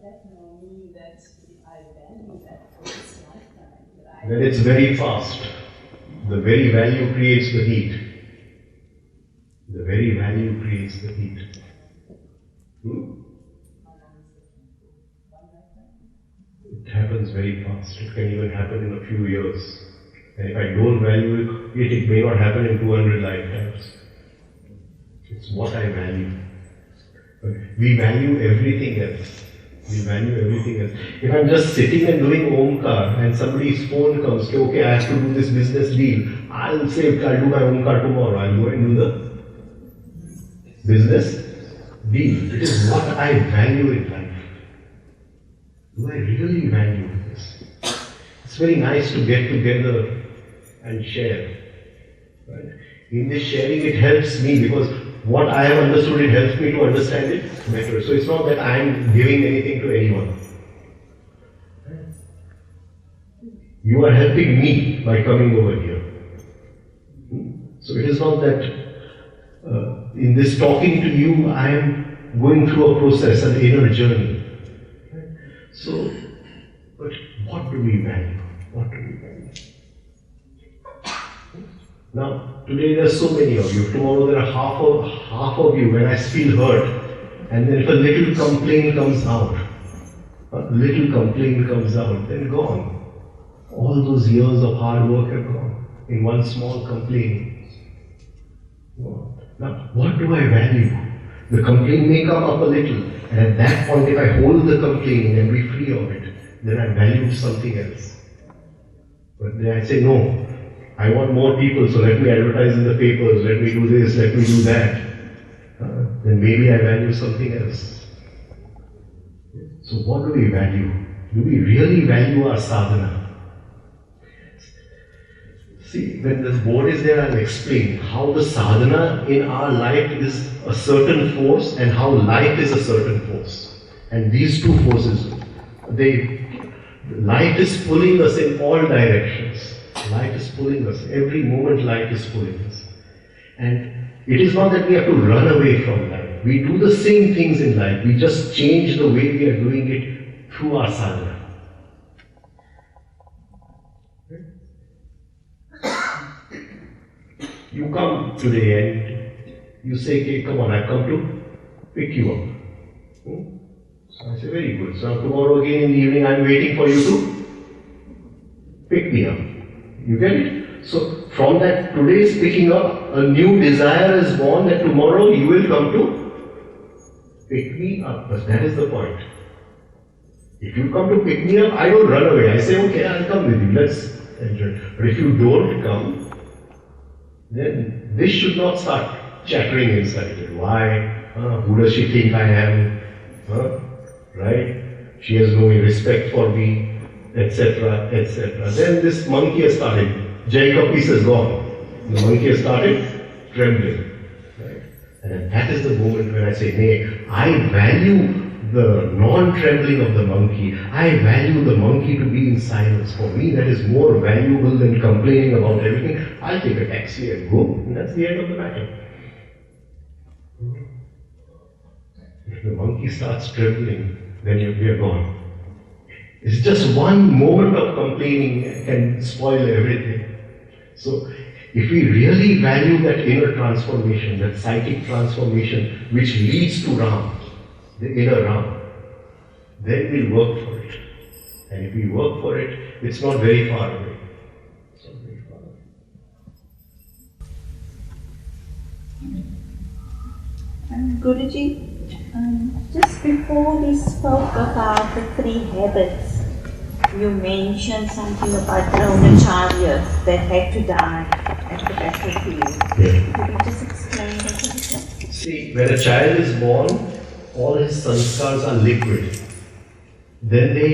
that mean that I value that for this lifetime? Then it's very fast. The very value creates the heat. The very value creates the heat. It happens very fast. It can even happen in a few years. And if I don't value it, it may not happen in 200 lifetimes. It's what I value. But we value everything else. We value everything else. If I'm just sitting and doing Omkar and somebody's phone comes, okay, I have to do this business deal, I'll say, I'll do my Omkar tomorrow. I'll go and do the business deal. It is what I value in life. Do I really value this? It's very nice to get together and share. Right? In this sharing, it helps me because what I have understood, it helps me to understand it better. So it's not that I am giving anything to anyone. You are helping me by coming over here. So it is not that in this talking to you, I am going through a process, an inner journey. So, but what do we value? What do we value? Now, today there are so many of you. Tomorrow there are half of you when I feel hurt. And then if a little complaint comes out, then gone. All those years of hard work have gone in one small complaint. Now, what do I value? The complaint may come up a little, and at that point, if I hold the complaint and be free of it, then I value something else. But then I say, no, I want more people, so let me advertise in the papers, let me do this, let me do that. Then maybe I value something else. So what do we value? Do we really value our sadhana? See, when this board is there, I'll explain how the sadhana in our life is a certain force and how life is a certain force. And these two forces, life is pulling us in all directions. Life is pulling us. Every moment life is pulling us. And it is not that we have to run away from life. We do the same things in life. We just change the way we are doing it through our sadhana. You come today and you say, okay, come on, I've come to pick you up. So I say, very good. So tomorrow again in the evening, I'm waiting for you to pick me up. You get it? So from that today's picking up, a new desire is born that tomorrow you will come to pick me up. But that is the point. If you come to pick me up, I don't run away. I say, okay, I'll come with you. Let's enjoy. But if you don't come, then this should not start chattering inside it. Why? Who does she think I am? Right? She has no respect for me, etc., etc. Then this monkey has started. Jacob piece is gone. The monkey has started trembling. Right? And that is the moment when I say, nay, I value the non-trembling of the monkey. I value the monkey to be in silence. For me, that is more valuable than complaining about everything. I'll take a taxi and go, and that's the end of the matter. If the monkey starts trembling, then we are gone. It's just one moment of complaining can spoil everything. So, if we really value that inner transformation, that psychic transformation which leads to Ram, the inner Ram, then we'll work for it. And if we work for it, it's not very far away. It's not very far away. Guruji, just before we spoke about the 3 habits, you mentioned something about Charyas that had to die at the battlefield. Yeah. Could you just explain that a bit? See, when a child is born, all his sanskars are liquid. Then they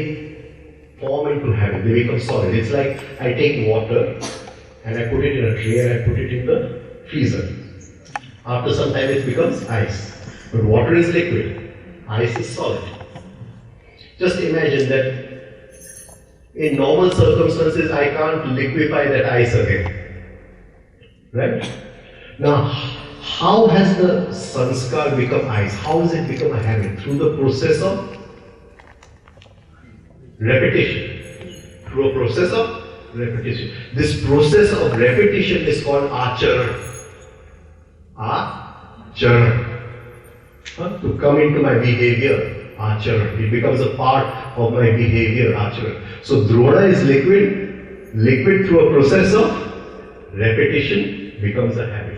form into habit, they become solid. It's like I take water and I put it in a tray and I put it in the freezer. After some time it becomes ice. But water is liquid, ice is solid. Just imagine that in normal circumstances I can't liquefy that ice again. Right? Now, how has the sanskar become eyes? How has it become a habit? Through the process of repetition. Through a process of repetition. This process of repetition is called acharan. Acharan. To come into my behavior, acharan. It becomes a part of my behavior, acharan. So drona is liquid. Liquid through a process of repetition becomes a habit.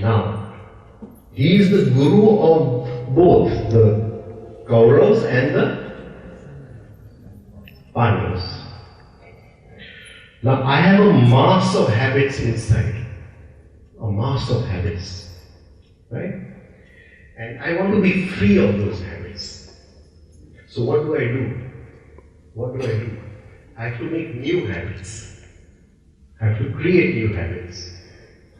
Now, he is the guru of both the Kauravas and the Pandavas. Now, I have a mass of habits inside. A mass of habits. Right? And I want to be free of those habits. So what do I do? What do I do? I have to make new habits. I have to create new habits.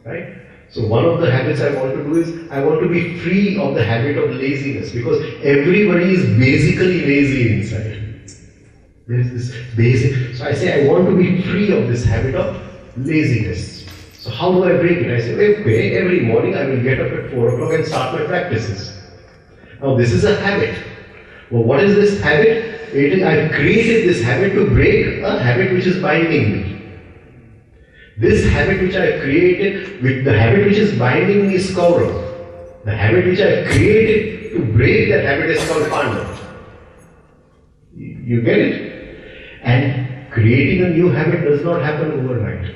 Right? So one of the habits I want to do is, I want to be free of the habit of laziness, because everybody is basically lazy inside. There is this basic, so I say I want to be free of this habit of laziness. So how do I break it? I say, okay, every morning I will get up at 4 o'clock and start my practices. Now this is a habit. Well, what is this habit? I've created this habit to break a habit which is binding me. This habit which I have created, the habit which is binding me is Kaurava. The habit which I have created to break that habit is called Pandava. You get it? And creating a new habit does not happen overnight.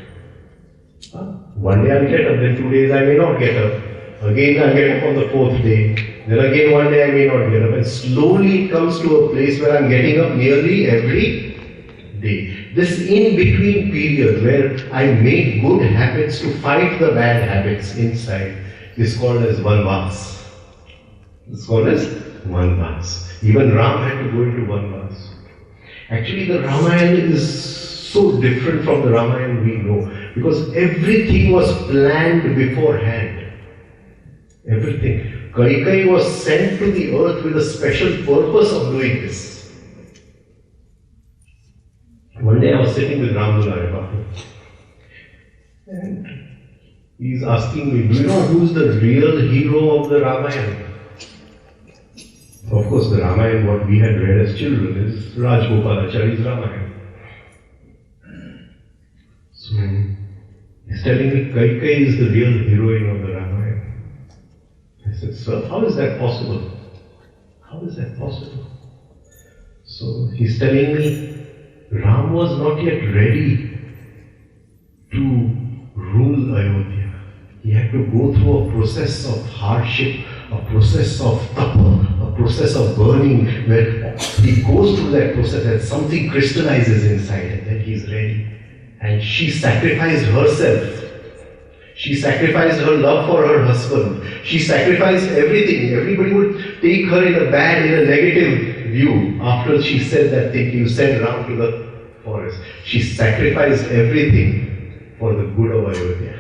One day I'll get up, then 2 days I may not get up. Again I'll get up on the 4th day. Then again one day I may not get up. And slowly it comes to a place where I'm getting up nearly every day. This in-between period where I make good habits to fight the bad habits inside is called as Vanvas. It's called as Vanvas. Even Ram had to go into Vanvas. Actually, the Ramayana is so different from the Ramayana we know, because everything was planned beforehand. Everything. Kaikai was sent to the earth with a special purpose of doing this. One day I was sitting with Ram Dulare and he's asking me, do you know who's the real hero of the Ramayana? Of course, the Ramayana, what we had read as children, is Rajgopalachari's Ramayana. So, he's telling me Kaikai is the real heroine of the Ramayana. I said, sir, how is that possible? How is that possible? So, he's telling me, Ram was not yet ready to rule Ayodhya. He had to go through a process of hardship, a process of tapa, a process of burning, where he goes through that process and something crystallizes inside and then he's ready. And she sacrificed herself. She sacrificed her love for her husband. She sacrificed everything. Everybody would take her in a negative view after she said that thing. You sent Ram to the forest. She sacrificed everything for the good of Ayodhya.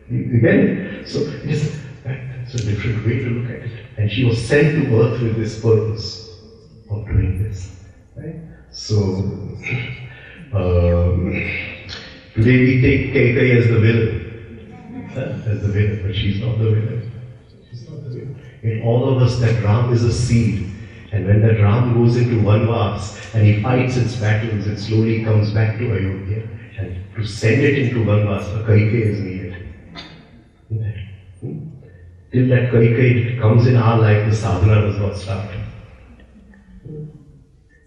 You get it? So that's a different way to look at it. And she was sent to earth with this purpose of doing this. Right? So today we take Kaikai as the villain. As the villain, but she's not the villain. She's not the villain. In all of us, that Ram is a seed. And when that Ram goes into Vanvas and he fights its battles, it slowly comes back to Ayodhya. And to send it into Vanvas, a Kaikai is needed. Till that Kaikai comes in our life, the sadhana does not start.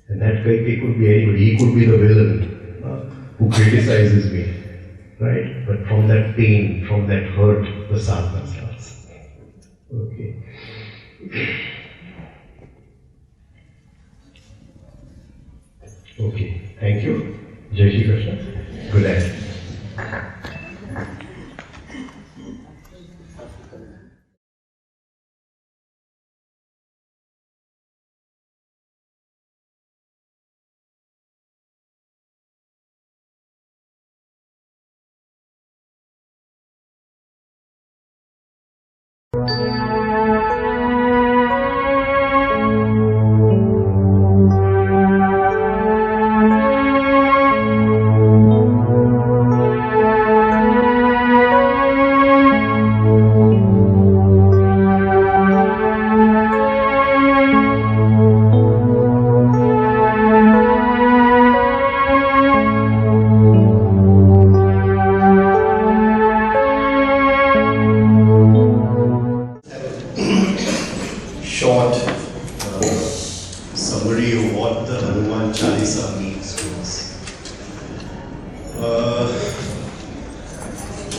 And that Kaikai could be anybody. He could be the villain who criticizes me. Right? But from that pain, from that hurt, the sadhana starts. Okay. Okay. Thank you. Jai Shri Krishna. Good night.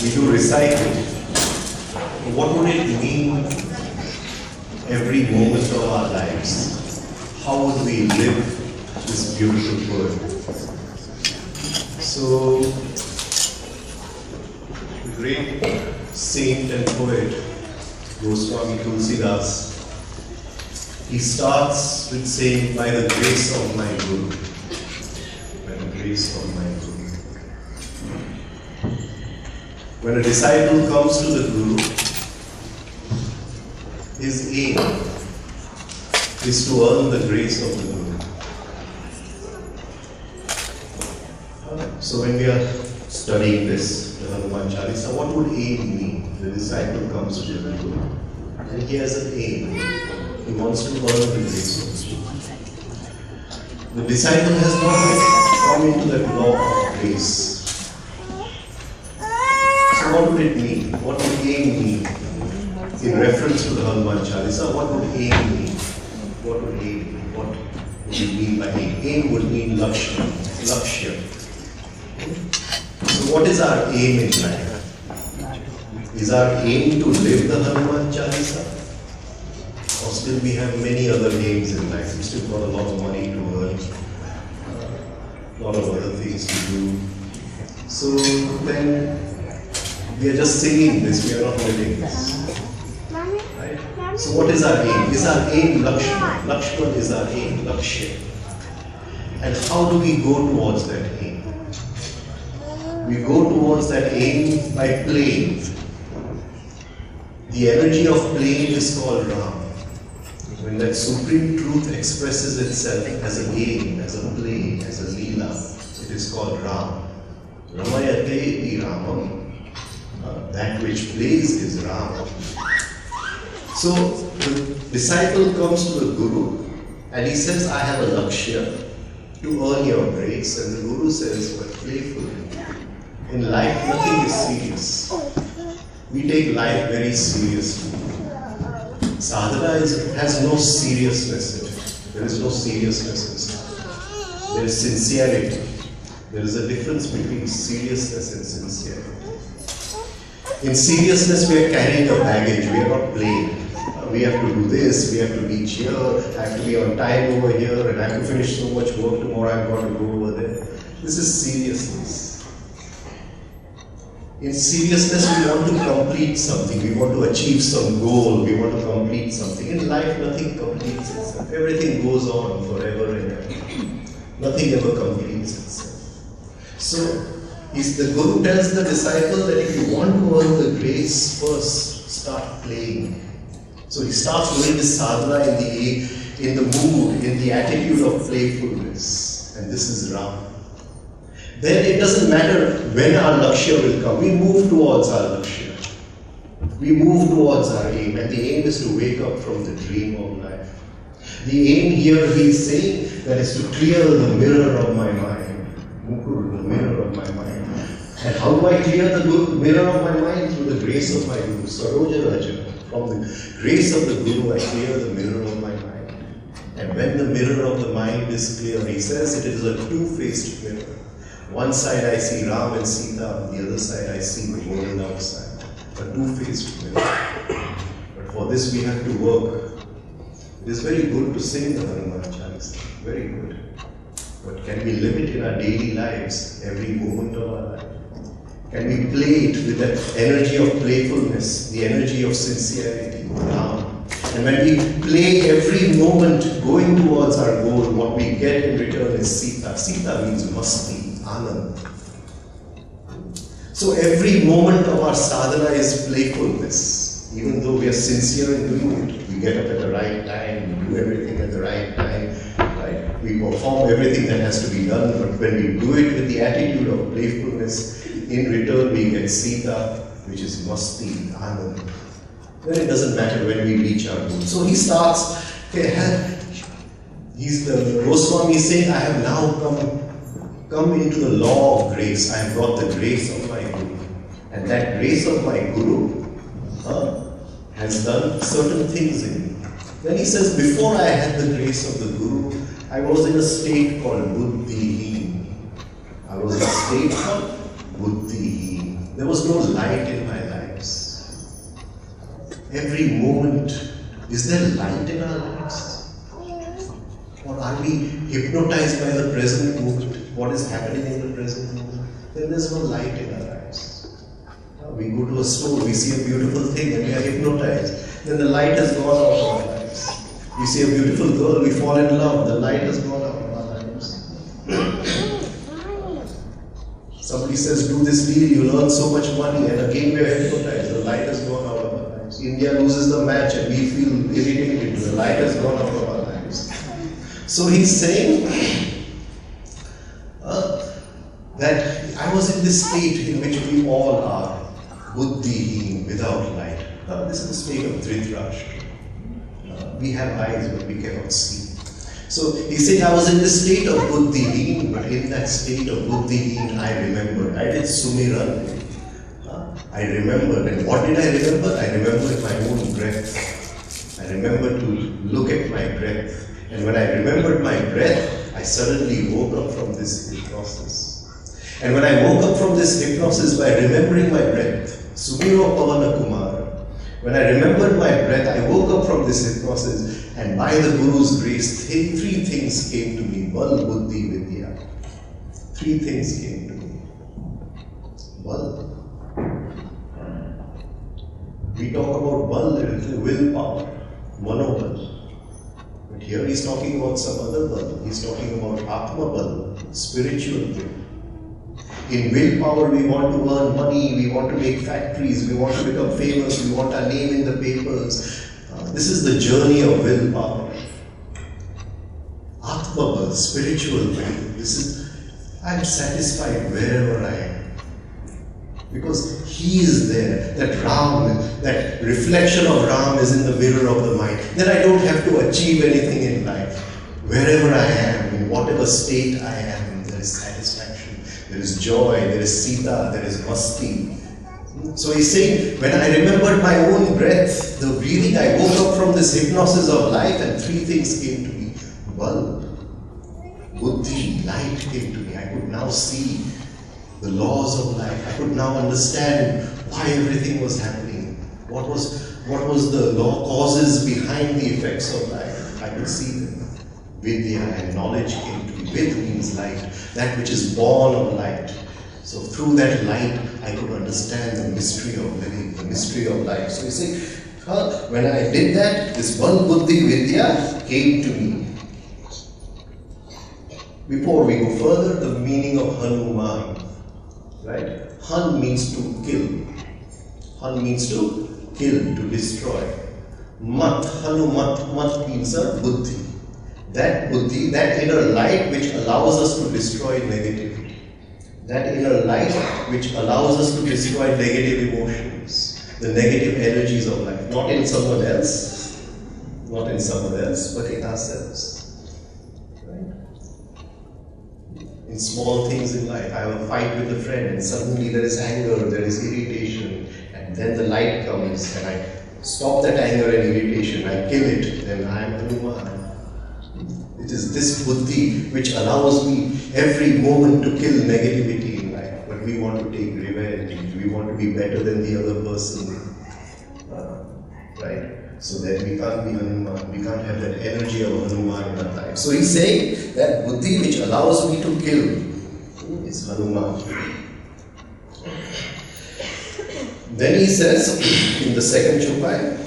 we do reciting. What would it mean every moment of our lives? How would we live this beautiful poem? So, the great saint and poet, Goswami Tulsidas, he starts with saying, by the grace of my Guru. By the grace of my Guru. When a disciple comes to the Guru, his aim is to earn the grace of the Guru. So when we are studying this, the Hanuman Chalisa, what would aim mean? The disciple comes to the Guru and he has an aim. He wants to earn the grace of the Guru. The disciple has not yet come into that law of grace. So what would it mean? What would aim mean? In reference to the Hanuman Chalisa, what would aim mean? What would aim mean? What would it mean by aim? Aim would mean lakshya. So what is our aim in life? Is our aim to live the Hanuman Chalisa? Or still we have many other aims in life? We still got a lot of money to earn, a lot of other things to do. So then we are just singing this, we are not living this. Right? So what is our aim? Is our aim Lakshman? Lakshman is our aim, Lakshya. And how do we go towards that aim? We go towards that aim by playing. The energy of playing is called Ram. When that supreme truth expresses itself as a game, as a play, as a leela, it is called Ram. Ramayate di Ramam. That which plays is Ram. So the disciple comes to the Guru and he says, I have a lakshya to earn your grace. And the Guru says, but playfully. In life, nothing is serious. We take life very seriously. Sadhana has no seriousness in it. There is no seriousness in sadhana. There is sincerity. There is a difference between seriousness and sincerity. In seriousness, we are carrying a baggage. We are not playing. We have to do this, we have to reach here, I have to be on time over here, and I have to finish so much work tomorrow, I've got to go over there. This is seriousness. In seriousness, we want to complete something, we want to achieve some goal, we want to complete something. In life, nothing completes itself. Everything goes on forever and ever. Nothing ever completes itself. So, the Guru tells the disciple that if you want to earn the grace, first start playing. So he starts doing this sadhana in the mood, in the attitude of playfulness. And this is Ram. Then it doesn't matter when our lakshya will come. We move towards our lakshya. We move towards our aim. And the aim is to wake up from the dream of life. The aim here he is saying that is to clear the mirror of my mind. Mukur, the mirror of my mind. And how do I clear the mirror of my mind? Through the grace of my Guru. Saroja Raja. From the grace of the Guru, I clear the mirror of my mind. And when the mirror of the mind is clear, he says it is a two-faced mirror. One side I see Ram and Sita, on the other side I see the world outside. A two-faced mirror. But for this we have to work. It is very good to sing the Hanuman Chalisa. Very good. But can we live it in our daily lives, every moment of our life? Can we play it with that energy of playfulness, the energy of sincerity, Ram? And when we play every moment going towards our goal, what we get in return is Sita. Sita means masti, Anand. So every moment of our sadhana is playfulness. Even though we are sincere in doing it, we get up at the right time, we do everything at the right time, right? We perform everything that has to be done, but when we do it with the attitude of playfulness, in return we get Sita, which is masti, Anand. Then it doesn't matter when we reach our goal. So he starts, Goswami is saying, I have now come into the law of grace. I have got the grace of my Guru. And that grace of my Guru has done certain things in me. Then he says, before I had the grace of the Guru, I was in a state called buddhihin. I was in a state called buddhi. There was no light in my lives. Every moment, is there light in our lives? Or are we hypnotized by the present moment? What is happening in the present moment? Then there's no light in our lives. We go to a store, we see a beautiful thing and we are hypnotized. Then the light has gone out of our lives. We see a beautiful girl, we fall in love, the light has gone out of our lives. Somebody says, do this deal, you'll earn so much money, and again we are hypnotized, the light has gone out of our lives. India loses the match and we feel irritated, the light has gone out of our lives. So he's saying that I was in this state in which we all are, buddhi, without light. This is the state of Dhritarashtra. We have eyes but we cannot see. So he said I was in this state of buddhi, but in that state of buddhi, I remembered. I did sumiran. I remembered. And what did I remember? I remembered my own breath. I remembered to look at my breath. And when I remembered my breath, I suddenly woke up from this hypnosis. And when I woke up from this hypnosis by remembering my breath, Sumiro Pavana Kumara, when I remembered my breath, I woke up from this hypnosis, and by the Guru's grace, three things came to me. Bal, Buddhi, Vidya. Three things came to me. Bal. We talk about Bal, willpower, Manobal. But here he's talking about some other Bal. He's talking about Atma Bal, spiritual will. In willpower, we want to earn money, we want to make factories, we want to become famous, we want our name in the papers. This is the journey of willpower. Atma, spiritual will. This is, I'm satisfied wherever I am. Because he is there. That Ram, that reflection of Ram is in the mirror of the mind. Then I don't have to achieve anything in life. Wherever I am, in whatever state I am, there is satisfaction. There is joy, there is Sita, there is Masti. So he's saying, when I remembered my own breath, the breathing, I woke up from this hypnosis of life and three things came to me. Bal, Buddhi, light came to me. I could now see the laws of life. I could now understand why everything was happening. What was the law causes behind the effects of life. I could see them. Vidya and knowledge came to me. Vid means light, that which is born of light. So through that light, I could understand the mystery of living, the mystery of life. So you see, when I did that, this one Buddhi Vidya came to me. Before we go further, the meaning of Hanuman, right? Han means to kill. Han means to kill, to destroy. Mat, Hanumat, Mat means a Buddhi. That Buddhi, that inner light which allows us to destroy negativity. That inner light which allows us to destroy negative emotions, the negative energies of life. Not in someone else, but in ourselves. Right? In small things in life, I have a fight with a friend and suddenly there is anger, there is irritation, and then the light comes and I stop that anger and irritation, I kill it, then I am Hanuman. It is this buddhi which allows me every moment to kill negativity in life. But we want to take revenge, we want to be better than the other person. Right? So that we can't be Hanuman, we can't have that energy of Hanuman in our life. So he's saying that buddhi which allows me to kill is Hanuman. Then he says in the second chupai,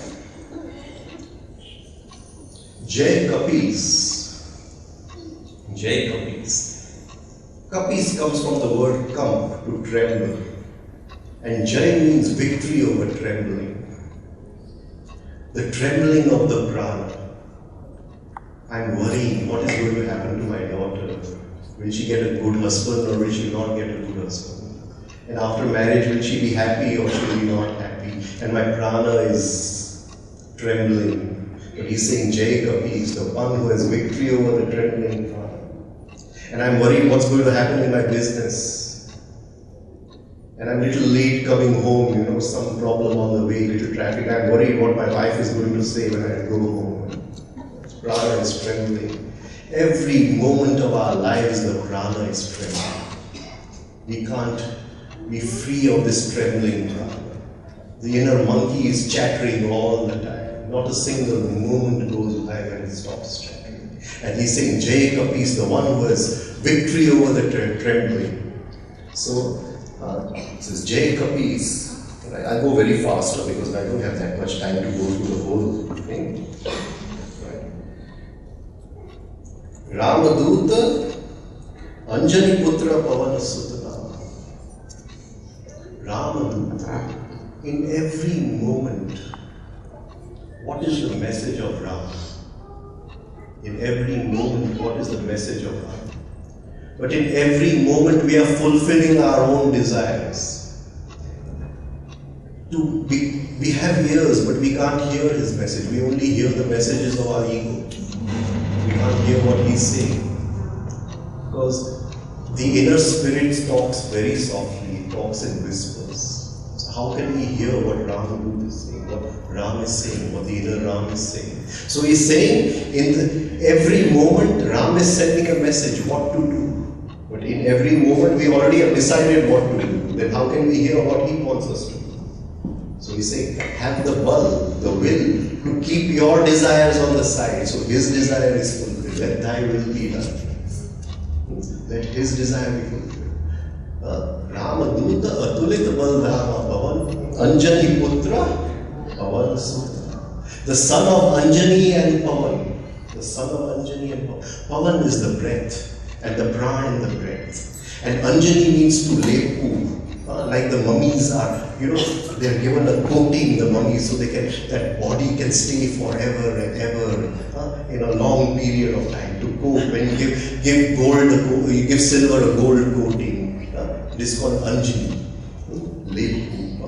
Jai Kapis. Jai Kapis. Kapis comes from the word kam, to tremble. And Jai means victory over trembling. The trembling of the prana. I'm worrying what is going to happen to my daughter. Will she get a good husband or will she not get a good husband? And after marriage, will she be happy or she will be not happy? And my prana is trembling. But he's saying Jai Kapis, the one who has victory over the trembling prana. And I'm worried what's going to happen in my business. And I'm a little late coming home, some problem on the way, little traffic. I'm worried what my wife is going to say when I go home. Prana is trembling. Every moment of our lives, the prana is trembling. We can't be free of this trembling prana. The inner monkey is chattering all the time. Not a single moment goes by when it stops chattering. And he's saying, Jai Kapis, the one who has victory over the trembling. So, it says Jai Kapis. I'll go very fast because I don't have that much time to go through the whole thing. Ramaduta Anjani Putra Pavana Sutana. Ramaduta. In every moment, what is the message of Rama? In every moment, what is the message of Rama? But in every moment, we are fulfilling our own desires. We have ears, but we can't hear his message. We only hear the messages of our ego. We can't hear what he's saying. Because the inner spirit talks very softly, it talks in whispers. So how can we hear what Ramaduta is saying, what Ram is saying, what the inner Ram is saying? So he's saying, every moment, Ram is sending a message, what to do. But in every moment, we already have decided what to do. Then how can we hear what he wants us to do? So he's saying, have the will, to keep your desires on the side. So his desire is fulfilled. Let thy will be done. Let his desire be fulfilled. Ramaduta Atulit Baldama Pavan Anjani Putra Pavan Sutta. The son of Anjani and Pavan. The son of Anjani and Pavan. Pavan is the breath and the prana in the breath. And Anjani means to lay poo. Like the mummies are, they're given a coating, the mummies, so that body can stay forever and ever in a long period of time. To coat, when you give gold, you give silver a gold coating. It is called Anjani,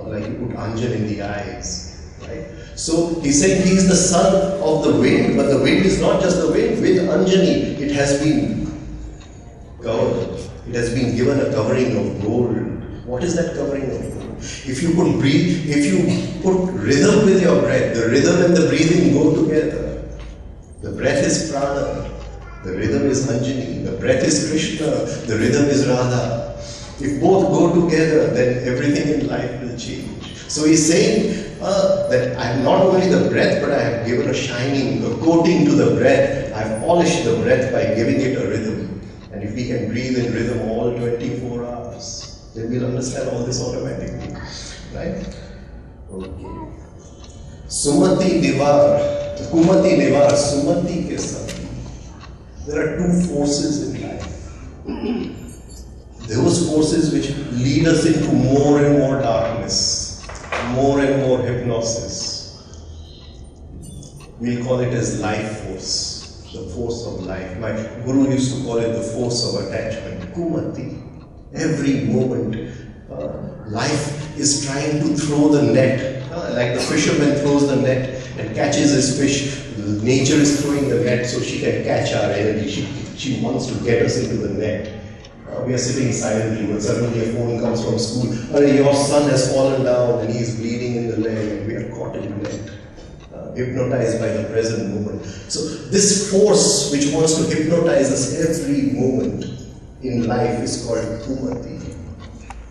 like you put Anjan in the eyes, right? So he's saying he's the son of the wind, but the wind is not just the wind. With Anjani, it has been covered. It has been given a covering of gold. What is that covering of gold? If you put rhythm with your breath, the rhythm and the breathing go together. The breath is prana, the rhythm is Anjani, the breath is Krishna, the rhythm is Radha. If both go together, then everything in life will change. So he's saying that I have not only the breath, but I have given a shining, a coating to the breath. I have polished the breath by giving it a rhythm. And if we can breathe in rhythm all 24 hours, then we'll understand all this automatically. Right? Okay. Sumati Divar, Kumati Divar, Sumati ke sath. There are two forces in life. Those forces which lead us into more and more darkness, more and more hypnosis. We'll call it as life force, the force of life. My guru used to call it the force of attachment, Kumati. Every moment, life is trying to throw the net, like the fisherman throws the net and catches his fish. Nature is throwing the net so she can catch our energy. She wants to get us into the net. We are sitting silently, but suddenly a phone comes from school. Your son has fallen down and he is bleeding in the leg, and we are caught in the net, hypnotized by the present moment. So this force which wants to hypnotize us every moment in life is called Kumati.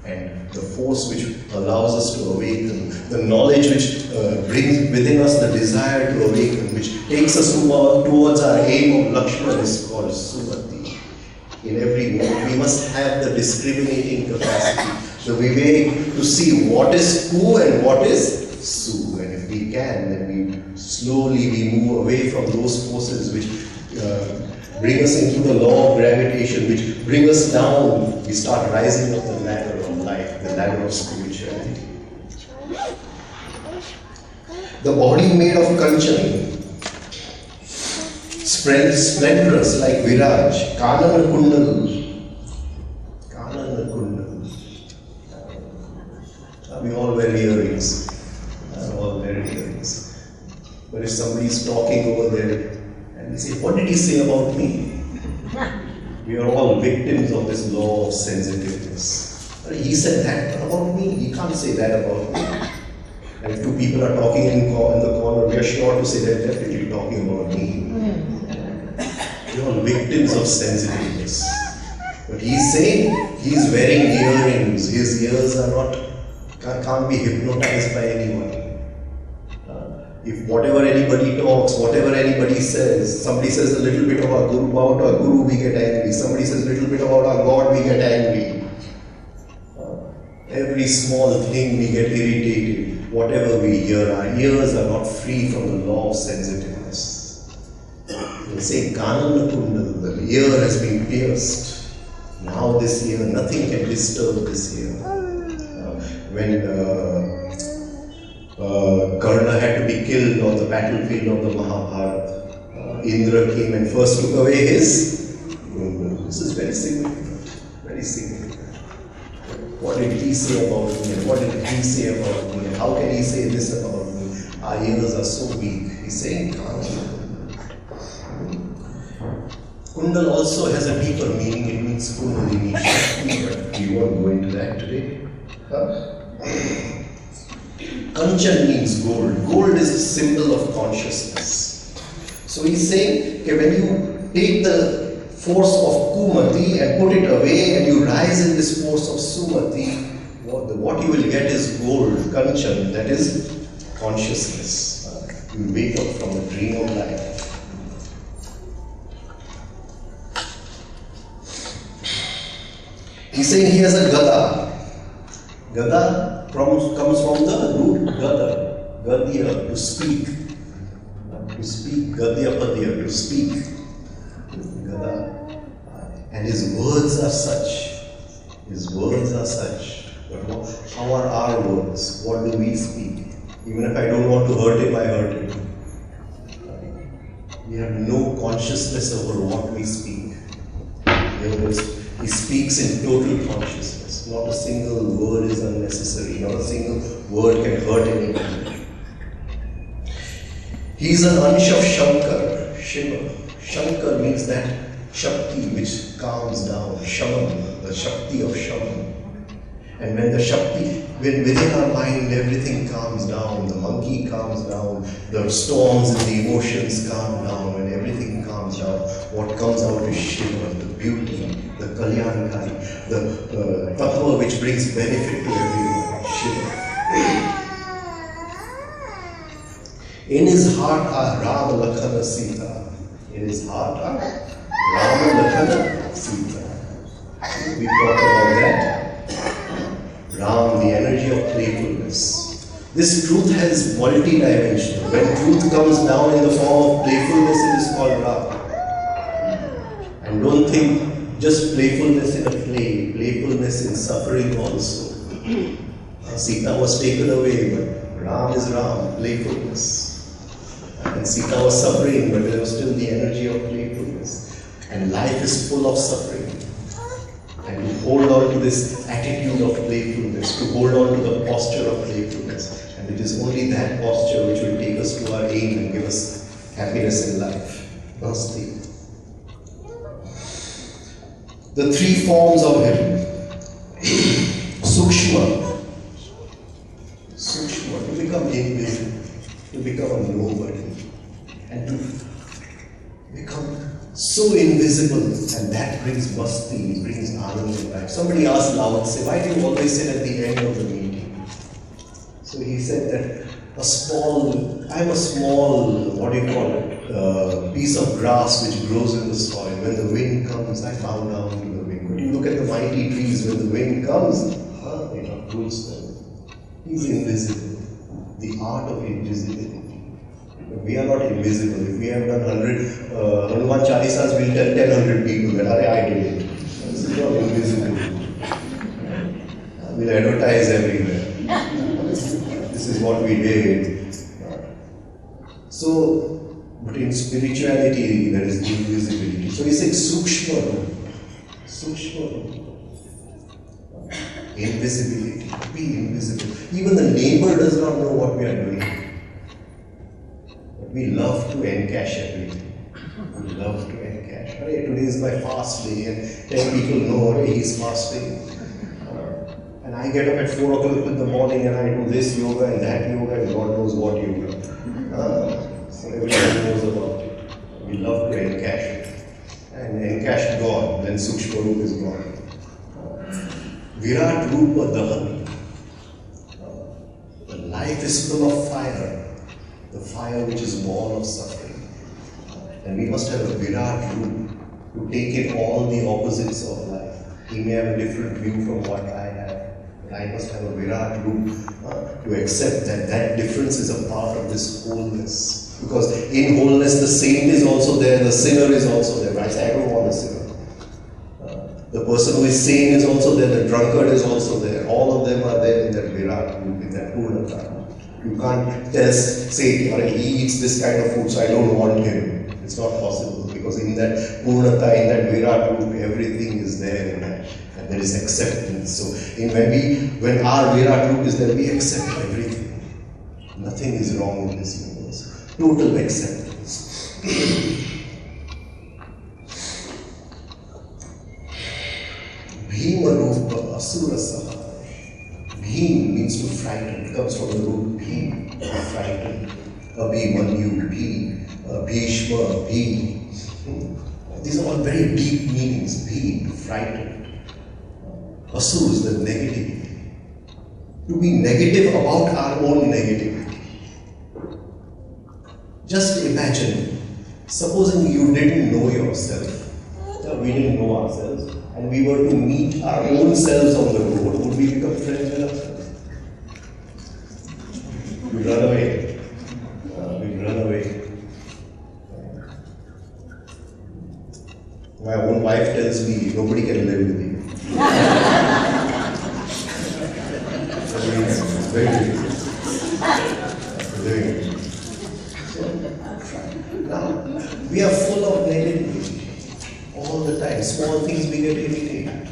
And the force which allows us to awaken, the knowledge which brings within us the desire to awaken, which takes us towards our aim of Lakshman, is called Sumati. In every moment, we must have the discriminating capacity, the vivek, to see what is Ku and what is Su. And if we can, then we move away from those forces which bring us into the law of gravitation, which bring us down. We start rising up the ladder of life, the ladder of spirituality. The body made of Kanchan, splendorous like Viraj, Kanana Kundal. We all wear earrings. But if somebody is talking over there and we say, what did he say about me? We are all victims of this law of sensitiveness. He said that about me, he can't say that about me. And if two people are talking in the corner, we are sure to say they're definitely talking about me. We are all victims of sensitiveness. But he's saying he's wearing earrings. His ears are not, can't be hypnotized by anyone. If whatever anybody talks, whatever anybody says, somebody says a little bit about our guru, we get angry. Somebody says a little bit about our God, we get angry. Every small thing we get irritated. Whatever we hear, our ears are not free from the law of sensitiveness. They say Kanana Kundal, the ear has been pierced. Now this ear, nothing can disturb this ear. When Karna had to be killed on the battlefield of the Mahabharata, Indra came and first took away his Kundal. This is very significant, very significant. What did he say about me, and what did he say about me, and how can he say this about me? Our ears are so weak. He's saying Kanana. Kundal also has a deeper meaning. It means Kundalini Shakti, but we won't go into that today. Kanchan means gold. Gold is a symbol of consciousness. So he's saying that when you take the force of Kumati and put it away and you rise in this force of Sumati, what you will get is gold, Kanchan, that is consciousness. You wake up from the dream of life. He's saying he has a Gada. Gada comes from the root Gada, Gadya, to speak. To speak, Gadya Padya, to speak. Gada. And his words are such. His words are such. But how are our words? What do we speak? Even if I don't want to hurt him, I hurt him. We have no consciousness over what we speak. He speaks in total consciousness. Not a single word is unnecessary. Not a single word can hurt anybody. He is an Ansh of Shankar, Shiva. Shankar means that Shakti which calms down, Shaman, the Shakti of Shaman. And when the Shakti, when within our mind everything calms down, the monkey calms down, the storms and the emotions calm down, when everything calms down, what comes out is Shiva, the beauty, the Kalyanakari, the Tattva which brings benefit to everyone, Shiva. In his heart are Rama, Lakhana, Sita. In his heart are Rama, Lakhana, Sita. We talked about that. Ram, the energy of playfulness. This truth has multi-dimensional. When truth comes down in the form of playfulness, it is called Ram. And don't think just playfulness in a play, playfulness in suffering also. Sita was taken away, but Ram is Ram, playfulness. And Sita was suffering, but there was still the energy of playfulness. And life is full of suffering. And to hold on to this attitude of playfulness, to hold on to the posture of playfulness. And it is only that posture which will take us to our aim and give us happiness in life. Namaste. The three forms of him. Sukshma. Sukshma, to become invisible, to become a nobody. And to become so invisible, and that brings masti, brings anand in life. Somebody asked Lao Tse, why do you always sit at the end of the meeting? So he said that I'm a small, what do you call it, piece of grass which grows in the soil. When the wind comes, I bow down to the wind. But you look at the mighty trees, when the wind comes, they uproots them. He's invisible. The art of invisibility. We are not invisible. If we have done 100 Hanuman Chalisas, we'll tell 100 people that I did it. This is not invisible. We'll advertise everywhere. This is what we did. So, but in spirituality, there is invisibility. So he said, Sukshma. Sukshma. Invisibility. Be invisible. Even the neighbor does not know what we are doing. We love to encash everything. We love to encash. Hey, today is my fast day, and 10 people know, hey, he's fasting. And I get up at 4 o'clock in the morning and I do this yoga and that yoga and God knows what yoga. So everybody knows about it. We love to encash it. And encash God. then Sukshma Roop is gone. Virat Rupa Dahan. Life is full of fire, the fire which is born of suffering. And we must have a Virat Roop to take in all the opposites of life. He may have a different view from what I have, but I must have a Virat Roop to accept that that difference is a part of this wholeness. Because in wholeness, the saint is also there, the sinner is also there. I say, I don't want a sinner. The person who is sane is also there, the drunkard is also there. All of them are there in that Virat Roop, in that Purnata. You can't say, he eats this kind of food, so I don't want him. It's not possible, because in that Purnata, in that Virat Roop, everything is there in that. And there is acceptance. So when our Virat Roop is there, we accept everything. Nothing is wrong in this universe. Total acceptance. Bhima Rupa Asura Sahara. Bhim means to frighten. It comes from the root Bhim, to frighten. Abhimanyu, Bhi, Bhishma, Bhi. These are all very deep meanings. Bhi, frightened. Asur is the negativity. To be negative about our own negativity. Just imagine, supposing you didn't know yourself. We didn't know ourselves. And we were to meet our own selves on the road, would we become friends with ourselves? We'd run away. We'd run away. My own wife tells me, nobody can live with you. It's very difficult. Living. Now, we are full of negativity. All the time. Small things we get irritated.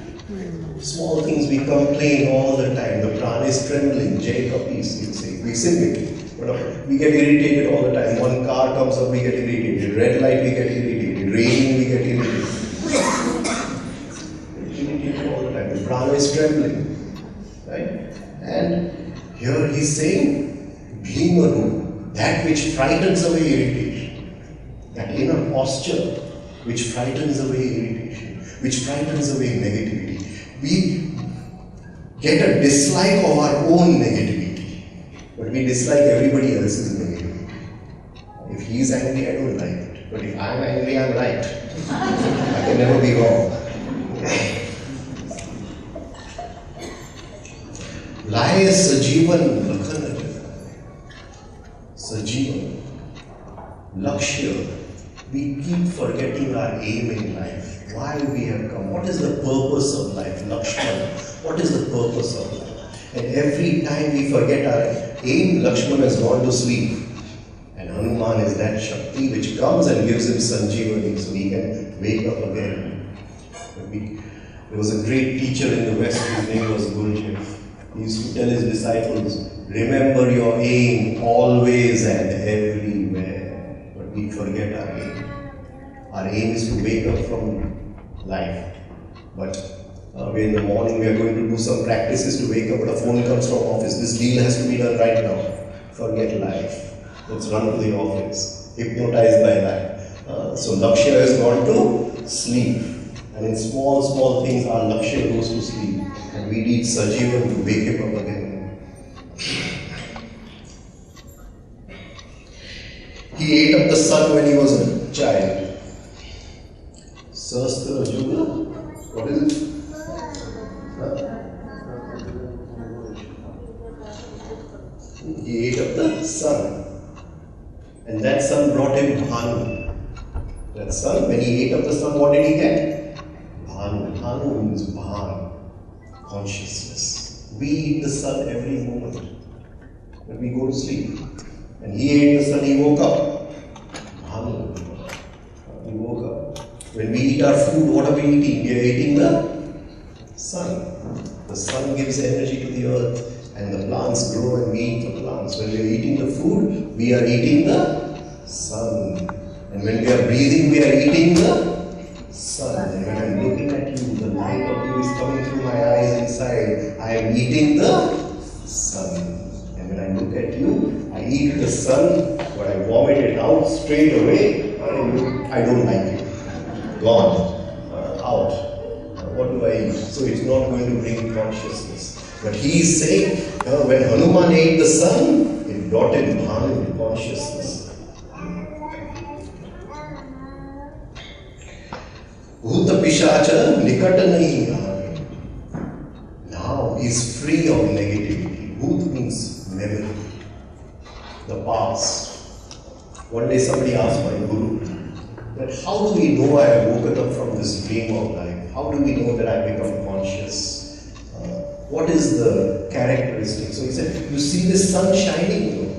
Small things we complain all the time. The prana is trembling. Jai Kapis, you say. We sing it. But we get irritated all the time. One car comes up, we get irritated. Red light, we get irritated. Raining, we get irritated. Irritated all the time. The prana is trembling. Right? And here he's saying, Bhimaru, that which frightens away irritation. That inner posture which frightens away irritation, which frightens away negativity. We get a dislike of our own negativity, but we dislike everybody else's negativity. If he is angry, I don't like it. But if I am angry, I am right. I can never be wrong. Laye Sajivan Lakhanat. Sajivan. Lakshya. We keep forgetting our aim in life. Why we have come. What is the purpose of life? Lakshmana. What is the purpose of life? And every time we forget our aim, Lakshmana has gone to sleep. And Hanuman is that Shakti which comes and gives him Sanjeevani so he can wake up again. There was a great teacher in the West, his name was Gurdjieff. He used to tell his disciples, remember your aim always and everywhere. But we forget our aim. Our aim is to wake up from life. But in the morning we are going to do some practices to wake up, but a phone comes from office. This deal has to be done right now. Forget life. Let's run to the office. Hypnotized by life. So Lakshya has gone to sleep. And in small things our Lakshya goes to sleep. And we need Sajivan to wake him up again. He ate up the sun when he was a child. Sastra Juga? What is it? He ate up the sun. And that sun brought him Bhanu. That sun, when he ate up the sun, what did he get? Bhanu. Bhanu means Bhan. Consciousness. We eat the sun every moment. When we go to sleep. And he ate the sun, he woke up. Bhanu. He woke up. When we eat our food, what are we eating? We are eating the sun. The sun gives energy to the earth and the plants grow and we eat the plants. When we are eating the food, we are eating the sun. And when we are breathing, we are eating the sun. And when I am looking at you, the light of you is coming through my eyes inside. I am eating the sun. And when I look at you, I eat the sun, but I vomit it out straight away. I don't like it. Gone. out. What do I eat? So it's not going to bring consciousness. But he is saying, when Hanuman ate the sun, it brought him into consciousness. Bhuta Pishacha Nikata nahi aane. Now he is free of negativity. Bhut means memory, the past. One day somebody asked my guru that how do we know I have woken up from this dream of life? How do we know that I become conscious? What is the characteristic? So he said, you see the sun shining,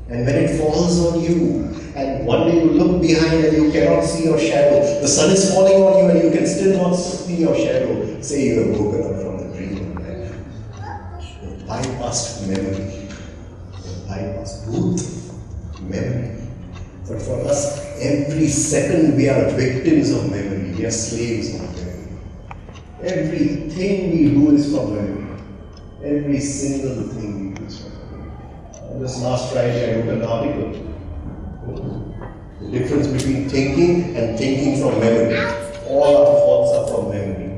and when it falls on you, and one day you look behind and you cannot see your shadow, the sun is falling on you and you can still not see your shadow, say you have woken up from the dream of life. You have bypassed memory. You have bypassed Bhut, memory. But for us, every second we are victims of memory. We are slaves of memory. Everything we do is from memory. Every single thing we do is from memory. Just last Friday I wrote an article. The difference between thinking and thinking from memory. All our thoughts are from memory.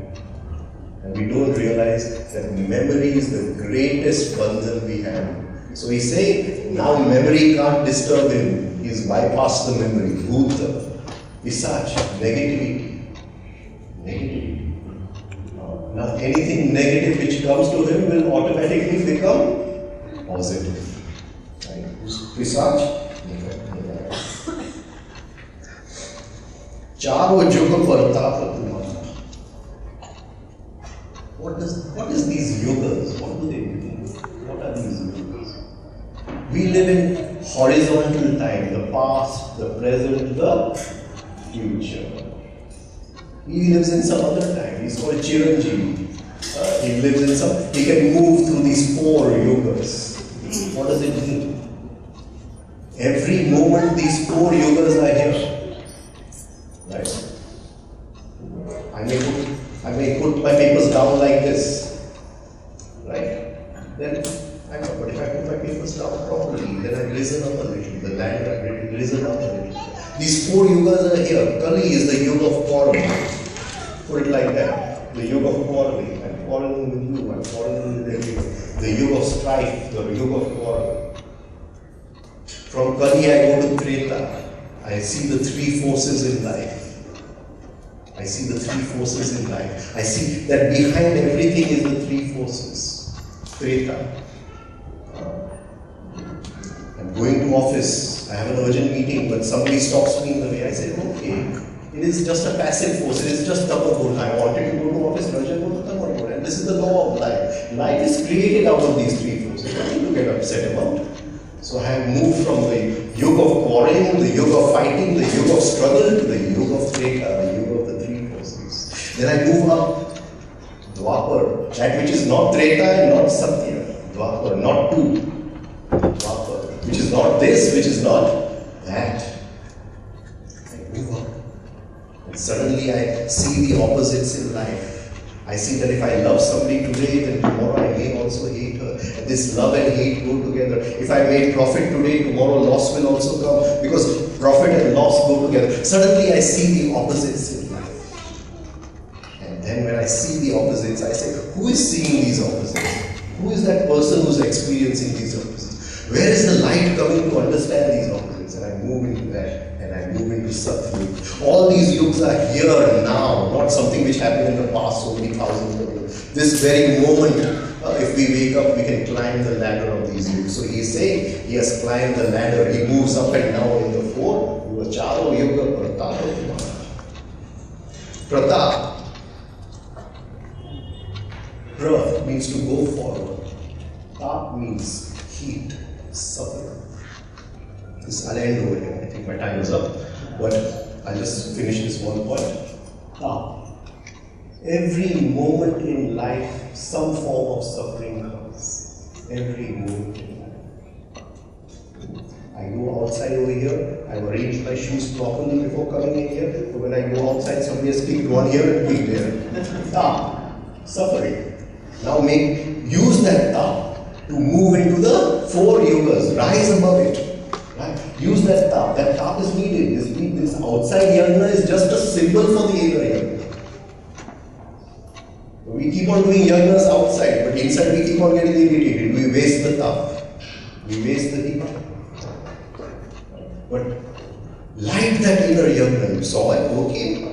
And we don't realize that memory is the greatest bandhan we have. So he's saying, now memory can't disturb him. He's bypassed the memory. Bhuta, Pisach, negativity. Negativity. Now anything negative which comes to him will automatically become positive. Right? Pisach, Charo Yoga Partapa Tumana. What is these yogas? What do they mean? What are these yogas? We live in horizontal time, the past, the present, the future. He lives in some other time. He's called Chiranjeevi. He can move through these 4 yogas. What does it mean? Every moment these 4 yogas are here. Right? I may put my papers down like this. Right? Then but if I put my papers down properly, then I've risen up a little. The land I've risen up a little. These 4 yogas are here. Kali is the yoga of quarreling. Put it like that. The yoga of quarreling. I'm quarreling with you, I'm quarreling with everyone. The yoga of strife, the yoga of quarreling. From Kali I go to Treta. I see the 3 forces in life. I see the 3 forces in life. I see that behind everything is the 3 forces. Treta. I'm going to office. I have an urgent meeting, but somebody stops me in the way. I say, okay, it is just a passive force. It is just double. I wanted to go to office, urgent, and this is the law of life. Life is created out of these 3 forces. Nothing to get upset about. So I have moved from the yoga of quarreling, the yoga of fighting, the yoga of struggle, to the yoga of Treta, the yoga of the 3 forces. Then I move up Dwapar, that which is not Treta and not Satya. Dwapar, not 2. Dwapar, which is not this, which is not that. I move up. And suddenly I see the opposites in life. I see that if I love somebody today, then tomorrow I may also hate her. And this love and hate go together. If I made profit today, tomorrow loss will also come. Because profit and loss go together. Suddenly I see the opposites in life. And then when I see the opposites, I say, who is seeing these opposites? Who is that person who is experiencing these opposites? Where is the light coming to understand these opposites? And I move into that. And I move into Sattva. All these yugas are here now, not something which happened in the past so many thousands of years. This very moment, if we wake up, we can climb the ladder of these yugas. So he is saying, he has climbed the ladder, he moves up and down in the 4. Charo Yoga Pratap. Pratap. Pra means to go forward. Tap means heat, suffering. I'll end over here. I think my time is up. But I'll just finish this one point. Every moment in life, some form of suffering comes. Every moment in life. I go outside over here, I've arranged my shoes properly before coming in here. But when I go outside, somebody has kicked one here and kicked there. Suffering. Now use that to move into the 4 yogas. Rise above it. Right? Use that tap. That tap is needed. This outside yagna is just a symbol for the inner yagna. keep on doing yagnas outside, but inside we keep on getting irritated. We waste the tap. We waste the heat. But light that inner yagna. You saw it, okay?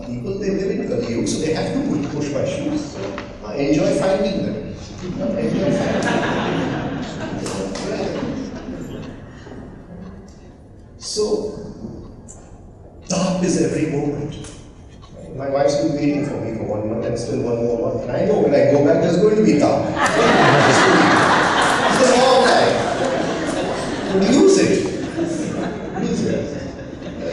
People, they live in Kali Yuga, so they have to push my shoes. Enjoy finding them. Enjoy finding them. So, tap is every moment. My wife's been waiting for me for 1 month and still 1 more month. And I know when I go back, there's going to be tap. It's a long time. But use it. Use it.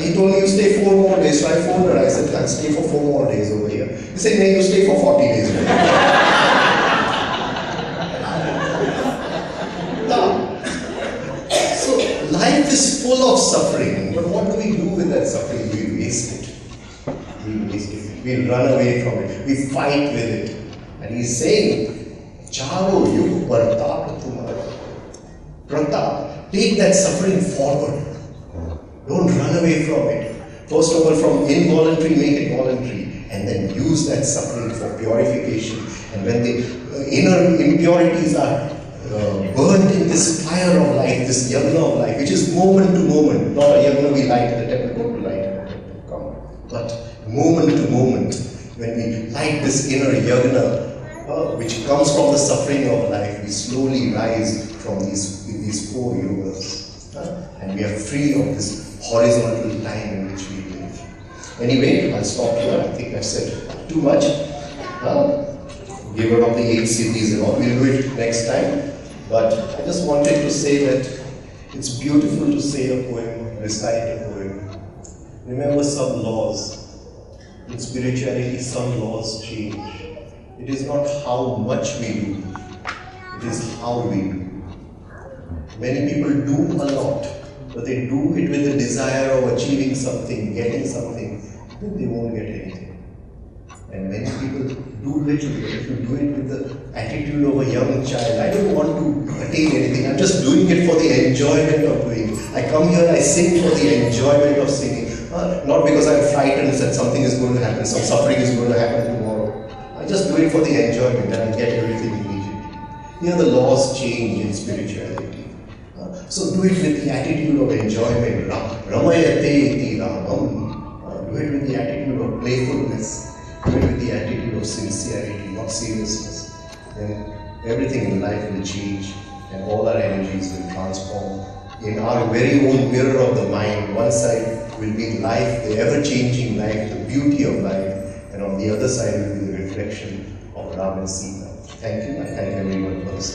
He told me you stay 4 more days, so I phoned her. I said, I'll stay for 4 more days over here. He said, no, you stay for 40 days over here. So, life is full of suffering, but what do we do with that suffering? We waste it. We waste it. We run away from it. We fight with it. And he's saying, Charo yug pratap tumhara. Pratap, take that suffering forward. Don't run away from it. First of all, from involuntary, make it voluntary. And then use that suffering for purification. And when the inner impurities are burnt in this fire of life, this yagna of life, which is moment to moment, not a yagna we light at the temple, to light at the temple, come. But moment to moment, when we light this inner yagna, which comes from the suffering of life, we slowly rise from these 4 yogas. And we are free of this horizontal time in which we live. Anyway, I'll stop here. I think I've said too much. Giver of the 8 cities and all. We'll do it next time. But I just wanted to say that it's beautiful to say a poem, recite a poem. Remember some laws. In spirituality, some laws change. It is not how much we do, it is how we do. Many people do a lot, but they do it with the desire of achieving something, getting something, then they won't get anything. And many people do little, but if you do it with the attitude of a young child, I don't want to attain anything, I'm just doing it for the enjoyment of doing it. I come here, I sing for the enjoyment of singing. Not because I'm frightened that something is going to happen, some suffering is going to happen tomorrow. I just do it for the enjoyment and I get everything immediately. Here the laws change in spirituality. So do it with the attitude of enjoyment. Ramayate iti ramam. Do it with the attitude of playfulness. Do it with the attitude of sincerity, not seriousness. Then everything in life will change and all our energies will transform. In our very own mirror of the mind, one side will be life, the ever-changing life, the beauty of life, and on the other side will be the reflection of Ram and Sita. Thank you. I thank everyone for this